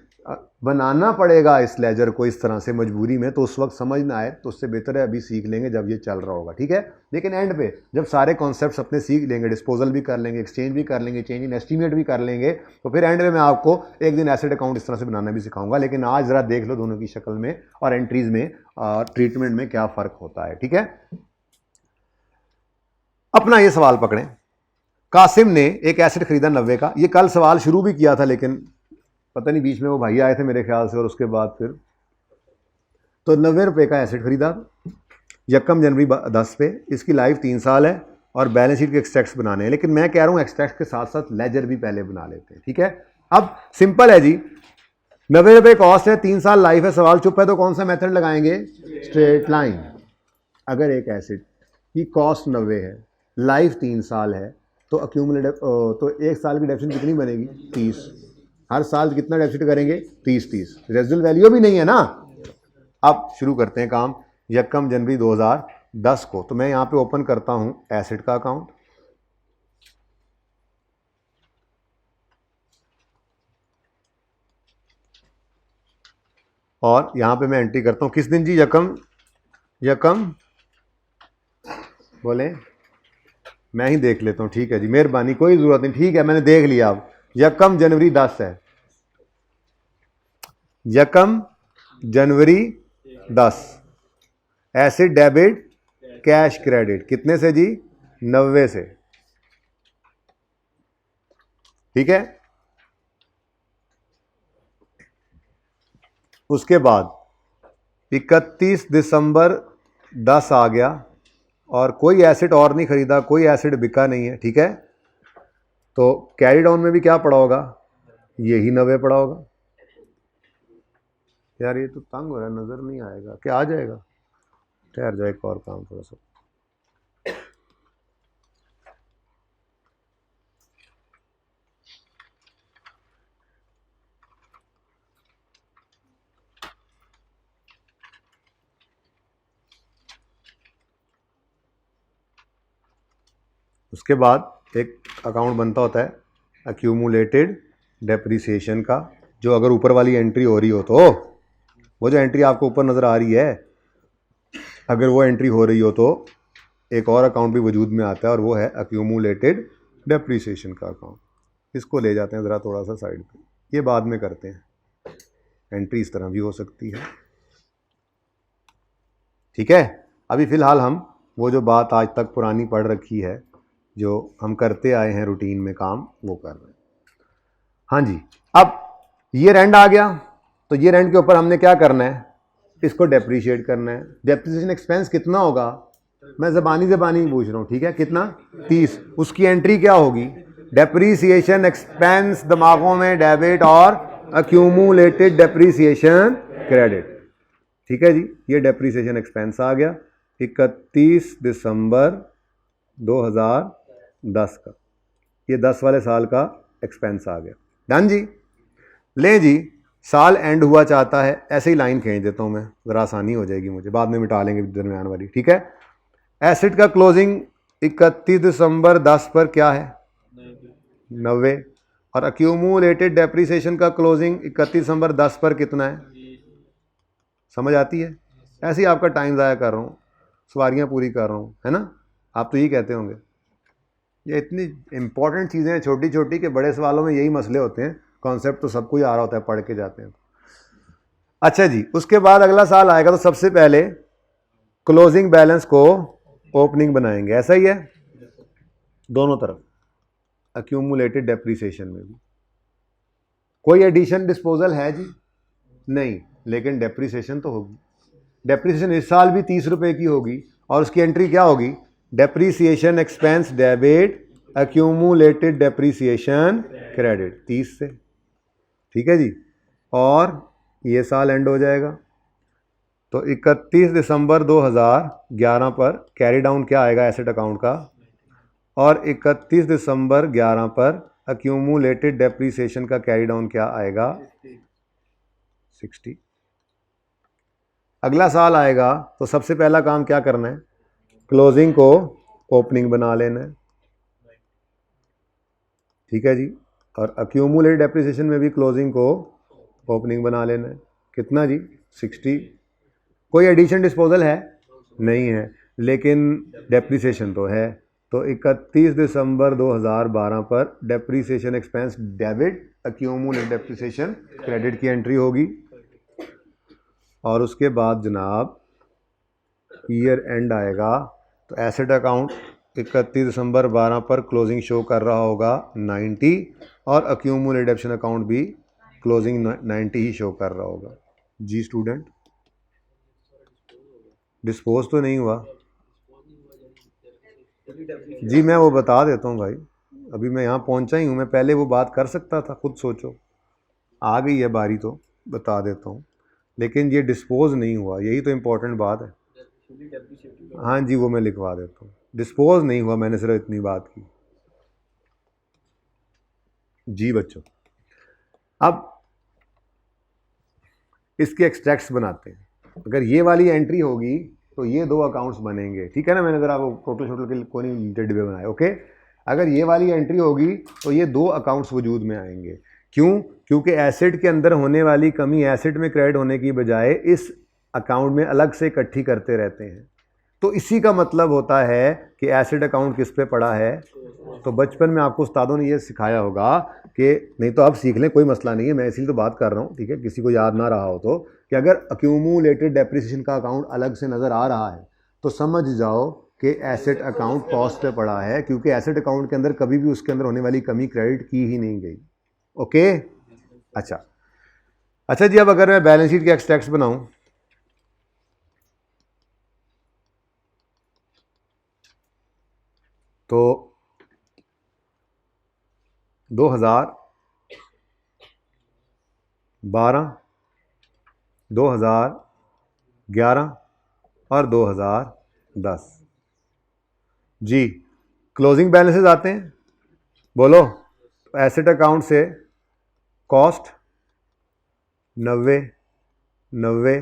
बनाना पड़ेगा इस लेजर को इस तरह से मजबूरी में, तो उस वक्त समझ ना आए, तो उससे बेहतर है अभी सीख लेंगे जब ये चल रहा होगा, ठीक है। लेकिन एंड पे जब सारे कॉन्सेप्ट्स अपने सीख लेंगे, डिस्पोजल भी कर लेंगे, एक्सचेंज भी कर लेंगे, चेंज इन एस्टीमेट भी कर लेंगे, तो फिर एंड में मैं आपको एक दिन एसेट अकाउंट इस तरह से बनाना भी सिखाऊंगा। लेकिन आज ज़रा देख लो दोनों की शक्ल में और एंट्रीज में ट्रीटमेंट में क्या फ़र्क होता है, ठीक है। अपना ये सवाल पकड़ें, कासिम ने एक एसेट खरीदा 90 का। ये कल सवाल शुरू भी किया था लेकिन पता नहीं बीच में वो भाई आए थे मेरे ख्याल से, और उसके बाद फिर तो 90 रुपये का एसेट खरीदा यकम जनवरी 10 पे। इसकी लाइफ 3 साल है और बैलेंस शीट के एक्सट्रैक्ट्स बनाने हैं, लेकिन मैं कह रहा हूँ एक्सट्रैक्ट के साथ साथ लेजर भी पहले बना लेते हैं, ठीक है। अब सिंपल है जी, 90 रुपये कॉस्ट है, 3 साल लाइफ है, सवाल चुप है, तो कौन सा मेथड लगाएंगे? Straight line. अगर एक एसेट की कॉस्ट 90 है, लाइफ 3 साल है, तो अक्यूमुलेटिव तो एक साल की डेफिसिट कितनी बनेगी? 30। हर साल कितना डेफिसिट करेंगे? 30। रेजिडुअल वैल्यू भी नहीं है ना। अब शुरू करते हैं काम। यकम जनवरी 2010 को, तो मैं यहाँ पे ओपन करता हूँ एसेट का अकाउंट, और यहाँ पे मैं एंट्री करता हूँ किस दिन जी? यकम बोले, मैं ही देख लेता हूँ, ठीक है जी, मेहरबानी, कोई ज़रूरत नहीं, ठीक है, मैंने देख लिया। अब यकम जनवरी 10 है, यकम जनवरी 10। एसेट डेबिट कैश क्रेडिट कितने से जी? 90 से, ठीक है। उसके बाद 31 दिसंबर 10 आ गया और कोई एसेट और नहीं खरीदा, कोई एसेट बिका नहीं है, ठीक है। तो कैरी डाउन में भी क्या पड़ा होगा? यही 90 पड़ा होगा। यार ये तो तंग हो रहा है, नज़र नहीं आएगा, क्या आ जाएगा? ठहर जाए, एक और काम थोड़ा सा। उसके बाद एक अकाउंट बनता होता है अक्यूमुलेटेड डेप्रिसिएशन का, जो अगर ऊपर वाली एंट्री हो रही हो तो, वो जो एंट्री आपको ऊपर नज़र आ रही है, अगर वो एंट्री हो रही हो तो एक और अकाउंट भी वजूद में आता है, और वो है अक्यूमुलेटेड डेप्रिसिएशन का अकाउंट। इसको ले जाते हैं ज़रा थोड़ा सा साइड पे, ये बाद में करते हैं। एंट्री इस तरह भी हो सकती है, ठीक है। अभी फ़िलहाल हम वो जो बात आज तक पुरानी पढ़ रखी है, जो हम करते आए हैं रूटीन में काम, वो कर रहे हैं। हाँ जी, अब ईयर एंड आ गया, तो ईयर एंड के ऊपर हमने क्या करना है? इसको डेप्रीशिएट करना है। डेप्रिसिएशन एक्सपेंस कितना होगा? मैं ज़बानी पूछ रहा हूँ, ठीक है, कितना? 30। उसकी एंट्री क्या होगी? डेप्रीसिएशन एक्सपेंस, दिमागों में डेबिट और अक्यूमुलेटेड डेप्रीसिएशन क्रेडिट, ठीक है जी। ये डेप्रीसिएशन एक्सपेंस आ गया 31 दिसंबर 2010 का, ये 10 वाले साल का एक्सपेंस आ गया। डन जी। ले जी, साल एंड हुआ चाहता है, ऐसे ही लाइन खींच देता हूँ मैं, ज़रा आसानी हो जाएगी मुझे, बाद में मिटा लेंगे दरमियान वाली, ठीक है। एसेट का क्लोजिंग 31 दिसंबर 10 पर क्या है? 90। और अक्यूमुलेटेड डेप्रिसिएशन का क्लोजिंग 31 दिसंबर 10 पर कितना है? समझ आती है? ऐसे ही आपका टाइम ज़ाया कर रहा हूँ, सवारियाँ पूरी कर रहा हूँ, है ना। आप तो यही कहते होंगे। ये इतनी इंपॉर्टेंट चीज़ें हैं छोटी छोटी, के बड़े सवालों में यही मसले होते हैं। कॉन्सेप्ट तो सबको ही आ रहा होता है, पढ़ के जाते हैं। अच्छा जी, उसके बाद अगला साल आएगा तो सबसे पहले क्लोजिंग बैलेंस को ओपनिंग बनाएंगे, ऐसा ही है दोनों तरफ। अक्यूमुलेटेड डेप्रिसिएशन में भी कोई एडिशन डिस्पोजल है जी? नहीं, लेकिन डेप्रिसिएशन तो होगी। डेप्रिसिएशन इस साल भी 30 रुपये की होगी, और उसकी एंट्री क्या होगी? Depreciation expense debit accumulated depreciation credit 30 से, ठीक है जी। और ये साल एंड हो जाएगा, तो 31 दिसंबर 2011 पर कैरी डाउन क्या आएगा एसेट अकाउंट का, और 31 दिसंबर 11 पर अक्यूमुलेटेड डेप्रिसिएशन का कैरी डाउन क्या आएगा? 60। अगला साल आएगा तो सबसे पहला काम क्या करना है? क्लोजिंग को ओपनिंग बना लेना है, ठीक है जी। और अक्यूमुलेटेड डेप्रिसिएशन में भी क्लोजिंग को ओपनिंग बना लेना है। कितना जी? 60। कोई एडिशन डिस्पोजल है? नहीं है, लेकिन डेप्रिसिएशन तो है। तो 31 दिसंबर 2012 पर depreciation expense debit accumulated depreciation credit की एंट्री होगी। और उसके बाद जनाब ईयर एंड आएगा, तो एसेट अकाउंट 31 दिसंबर 12 पर क्लोजिंग शो कर रहा होगा 90 और अक्यूमुलेटेड डेप्शन अकाउंट भी क्लोजिंग 90 ही शो कर रहा होगा। जी स्टूडेंट, डिस्पोज तो नहीं हुआ जी, मैं वो बता देता हूँ भाई, अभी मैं यहाँ पहुँचा ही हूँ, मैं पहले वो बात कर सकता था, खुद सोचो, आ गई है बारी तो बता देता हूँ, लेकिन ये डिस्पोज नहीं हुआ, यही तो इम्पोर्टेंट बात है। हाँ जी, वो मैं लिखवा देता हूँ, डिस्पोज नहीं हुआ, मैंने सिर्फ इतनी बात की। जी बच्चों, अब इसके एक्सट्रैक्ट्स बनाते हैं। अगर ये वाली एंट्री होगी तो ये दो अकाउंट्स बनेंगे, ठीक है ना, मैंने ज़रा वो टोटल शोटल के कोई लिमिटेड डिबे बनाए, ओके। अगर ये वाली एंट्री होगी तो ये दो अकाउंट्स वजूद में आएंगे। क्यों? क्योंकि एसेट के अंदर होने वाली कमी एसेट में क्रेडिट होने की बजाय इस अकाउंट में अलग से इकट्ठी करते रहते हैं। तो इसी का मतलब होता है कि एसेट अकाउंट किस पे पड़ा है। तो बचपन में आपको उस्तादों ने ये सिखाया होगा कि, नहीं तो आप सीख लें, कोई मसला नहीं है, मैं इसीलिए तो बात कर रहा हूँ, ठीक है, किसी को याद ना रहा हो तो, कि अगर अक्यूमुलेटेड डेप्रिसिएशन का अकाउंट अलग से नज़र आ रहा है तो समझ जाओ कि एसेट अकाउंट कॉस्ट पे पड़ा है, क्योंकि एसेट अकाउंट के अंदर कभी भी उसके अंदर होने वाली कमी क्रेडिट की ही नहीं गई। ओके, अच्छा जी, अब अगर मैं बैलेंस शीट के एक्सट्रैक्ट्स बनाऊं तो 2012, 2011 और 2010 जी क्लोजिंग बैलेंसेस आते हैं। बोलो, एसेट अकाउंट से कॉस्ट 90, 90,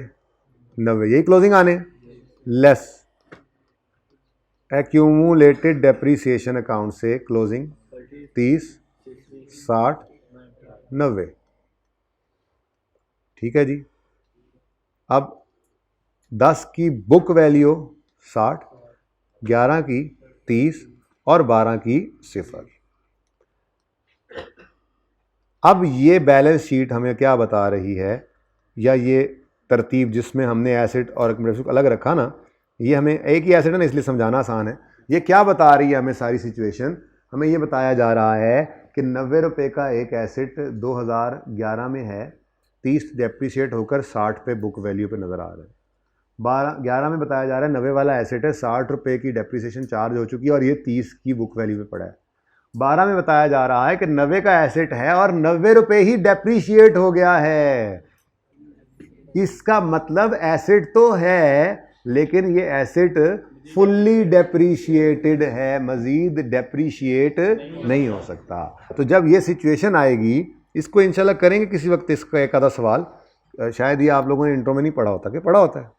90, यही क्लोजिंग आने, लेस एक्यूमुलेटेड डेप्रीसिएशन अकाउंट से क्लोजिंग 30, 60, 90, ठीक है जी। अब 10 की बुक वैल्यू 60, 11 की 30 और 12 की 0। अब ये बैलेंस शीट हमें क्या बता रही है, या ये तरतीब जिसमें हमने एसेट और एक्यूमुलेशन अलग रखा ना, ये हमें एक ही एसेट है ना, इसलिए समझाना आसान है। ये क्या बता रही है हमें सारी सिचुएशन, हमें ये बताया जा रहा है कि 90 रुपये का एक एसेट 2011 में है, 30 डेप्रीशिएट होकर 60 पे बुक वैल्यू पे नज़र आ रहा है। 11 में बताया जा रहा है 90 वाला एसेट है, 60 रुपये की डेप्रीसिएशन चार्ज हो चुकी है और ये 30 की बुक वैल्यू पे पड़ा है। 12 में बताया जा रहा है कि 90 का एसेट है और 90 रुपये ही डेप्रीशिएट हो गया है। इसका मतलब एसेट तो है, लेकिन ये एसेट फुल्ली डेप्रीशिएटेड है, मजीद डेप्रीशिएट नहीं हो सकता। तो जब ये सिचुएशन आएगी, इसको इंशाल्लाह करेंगे किसी वक्त, इसका एक आधा सवाल, शायद ये आप लोगों ने इंट्रो में नहीं पढ़ा होता, कि पढ़ा होता है,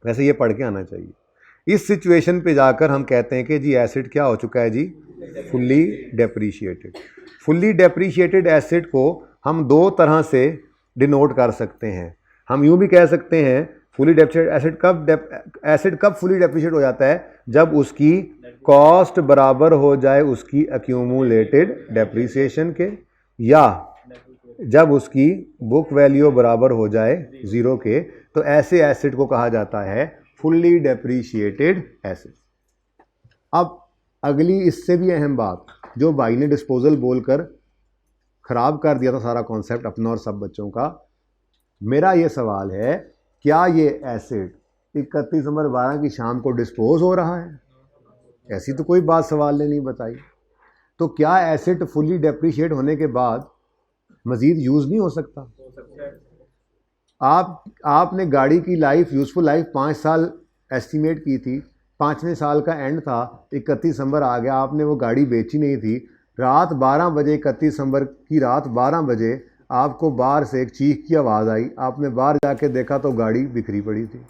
वैसे ये पढ़ के आना चाहिए। इस सिचुएशन पे जाकर हम कहते हैं कि जी एसेट क्या हो चुका है जी, फुल्ली डेप्रीशिएटेड। फुल्ली डेप्रीशिएटेड एसेट को हम दो तरह से डिनोट कर सकते हैं। हम यूँ भी कह सकते हैं फुली डेप्रीशिएटेड एसेट कब फुली डेप्रीशिएट हो जाता है, जब उसकी कॉस्ट बराबर हो जाए उसकी एक्यूमुलेटेड डेप्रीसिएशन के, या जब उसकी बुक वैल्यू बराबर हो जाए 0 के, तो ऐसे एसेट को कहा जाता है फुल्ली डेप्रीशिएटेड एसेट। अब अगली इससे भी अहम बात, जो भाई ने डिस्पोजल बोलकर ख़राब कर दिया था सारा कॉन्सेप्ट अपना और सब बच्चों का, मेरा ये सवाल है, क्या ये एसेट 31 दिसंबर 12 की शाम को डिस्पोज हो रहा है? ऐसी तो कोई बात सवाल ने नहीं बताई। तो क्या एसेट फुल्ली डेप्रीशिएट होने के बाद मज़ीद यूज़ नहीं हो सकता? आपने गाड़ी की लाइफ, यूज़फुल लाइफ 5 साल एस्टीमेट की थी, 5वें साल का एंड था, 31 दिसंबर आ गया, आपने वो गाड़ी बेची नहीं थी, रात 12 बजे 31 दिसंबर की रात 12 बजे आपको बाहर से एक चीख की आवाज़ आई, आपने बाहर जाके देखा तो गाड़ी बिखरी पड़ी थी,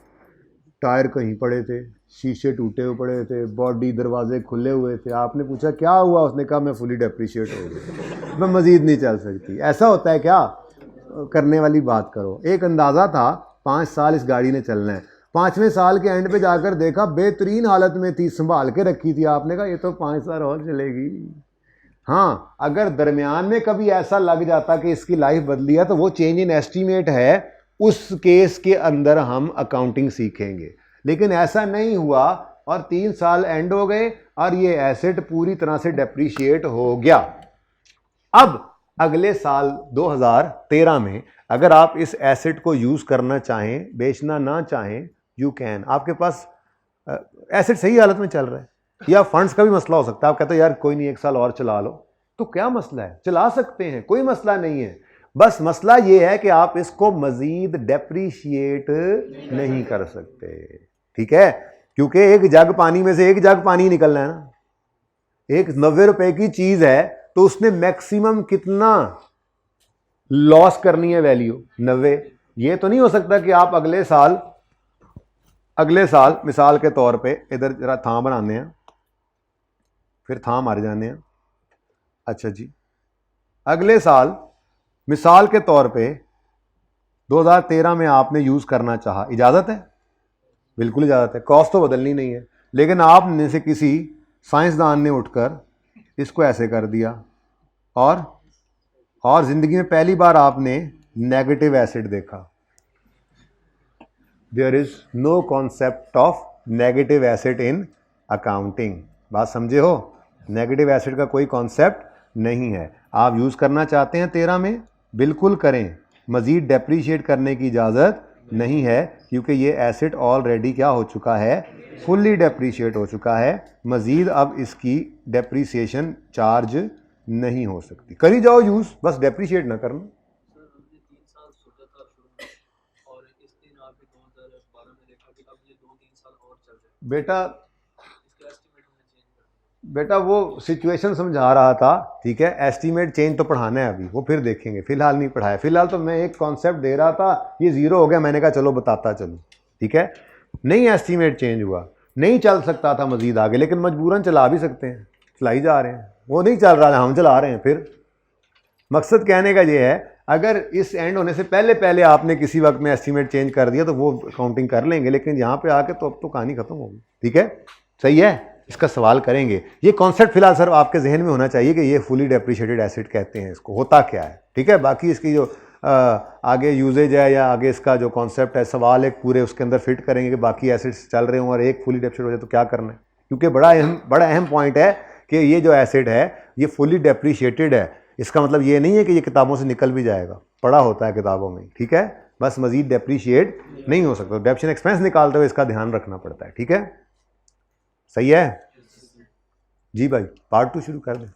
टायर कहीं पड़े थे, शीशे टूटे हुए पड़े थे, बॉडी दरवाजे खुले हुए थे। आपने पूछा क्या हुआ, उसने कहा मैं फुली डेप्रीशिएट हो गया, मैं मज़ीद नहीं चल सकती। ऐसा होता है क्या? करने वाली बात करो। एक अंदाज़ा था 5 साल इस गाड़ी ने चलना है, 5वें साल के एंड पे जाकर देखा बेहतरीन हालत में थी, संभाल के रखी थी, आपने कहा ये तो 5 साल और चलेगी। हाँ, अगर दरमियान में कभी ऐसा लग जाता कि इसकी लाइफ बदली है, तो वो चेंज इन एस्टीमेट है, उस केस के अंदर हम अकाउंटिंग सीखेंगे। लेकिन ऐसा नहीं हुआ और 3 साल एंड हो गए और ये एसेट पूरी तरह से डेप्रीशिएट हो गया। अब अगले साल 2013 में अगर आप इस एसेट को यूज करना चाहें, बेचना ना चाहें, यू कैन। आपके पास एसेट सही हालत में चल रहा है, या फंड्स का भी मसला हो सकता है, आप कहते हो यार कोई नहीं 1 साल और चला लो, तो क्या मसला है, चला सकते हैं, कोई मसला नहीं है। बस मसला ये है कि आप इसको मजीद डेप्रीशिएट नहीं कर सकते, ठीक है, क्योंकि एक जग पानी में से एक जग पानी निकलना है ना। एक 90 रुपए की चीज है तो उसने मैक्सिमम कितना लॉस करनी है वैल्यू, 90। ये तो नहीं हो सकता कि आप अगले साल मिसाल के तौर पे, इधर जरा थां बनाने हैं, फिर थां मारे जाने हैं। अच्छा जी, अगले साल मिसाल के तौर पे 2013 में आपने यूज करना चाहा, इजाजत है, बिल्कुल इजाजत है, कॉस्ट तो बदलनी नहीं है, लेकिन आपने से किसी साइंसदान ने उठकर इसको ऐसे कर दिया और जिंदगी में पहली बार आपने नेगेटिव एसिड देखा। There is no concept of negative asset in accounting. बात समझे हो, नेगेटिव एसिड का कोई कॉन्सेप्ट नहीं है। आप यूज करना चाहते हैं 13 में, बिल्कुल करें, मजीद डेप्रीशिएट करने की इजाजत नहीं है, क्योंकि ये एसिड ऑलरेडी क्या हो चुका है, फुल्ली डेप्रीशिएट हो चुका है। मजीद अब इसकी डेप्रीसिएशन चार्ज नहीं हो सकती। करी जाओ यूज, बस डेप्रीशिएट ना करना। बेटा वो सिचुएशन समझा रहा था, ठीक है, एस्टीमेट चेंज तो पढ़ाना है अभी, वो फिर देखेंगे, फिलहाल नहीं पढ़ाया। फिलहाल तो मैं एक कॉन्सेप्ट दे रहा था, ये 0 हो गया, मैंने कहा चलो बताता चलो, ठीक है। नहीं एस्टीमेट चेंज हुआ, नहीं चल सकता था मजीद आगे, लेकिन मजबूरन चला भी सकते हैं, चलाई जा रहे हैं। वो नहीं चल रहा है, हम चला रहे हैं। फिर मकसद कहने का ये है, अगर इस एंड होने से पहले आपने किसी वक्त में एस्टीमेट चेंज कर दिया तो वो काउंटिंग कर लेंगे, लेकिन यहाँ पे आके तो अब तो कहानी खत्म होगी, ठीक है, सही है। इसका सवाल करेंगे, ये कॉन्सेप्ट फिलहाल सर आपके जहन में होना चाहिए कि ये फुली डेप्रीशिएटेड एसेट कहते हैं, इसको होता क्या है, ठीक है। बाकी इसकी जो आगे यूजेज है या आगे इसका जो कॉन्सेप्ट है, सवाल एक पूरे उसके अंदर फिट करेंगे कि बाकी एसेट्स चल रहे हों और एक फुली डेप्रीशिएट हो जाए तो क्या करना है, क्योंकि बड़ा अहम पॉइंट है कि ये जो एसेट है ये फुली डेप्रीशिएटेड है। इसका मतलब ये नहीं है कि ये किताबों से निकल भी जाएगा, पढ़ा होता है किताबों में, ठीक है। बस मजीद डेप्रीशिएट नहीं हो सकता, डेप्रिसिएशन एक्सपेंस निकालते हुए इसका ध्यान रखना पड़ता है, ठीक है, सही है जी भाई। पार्ट 2 शुरू कर दें।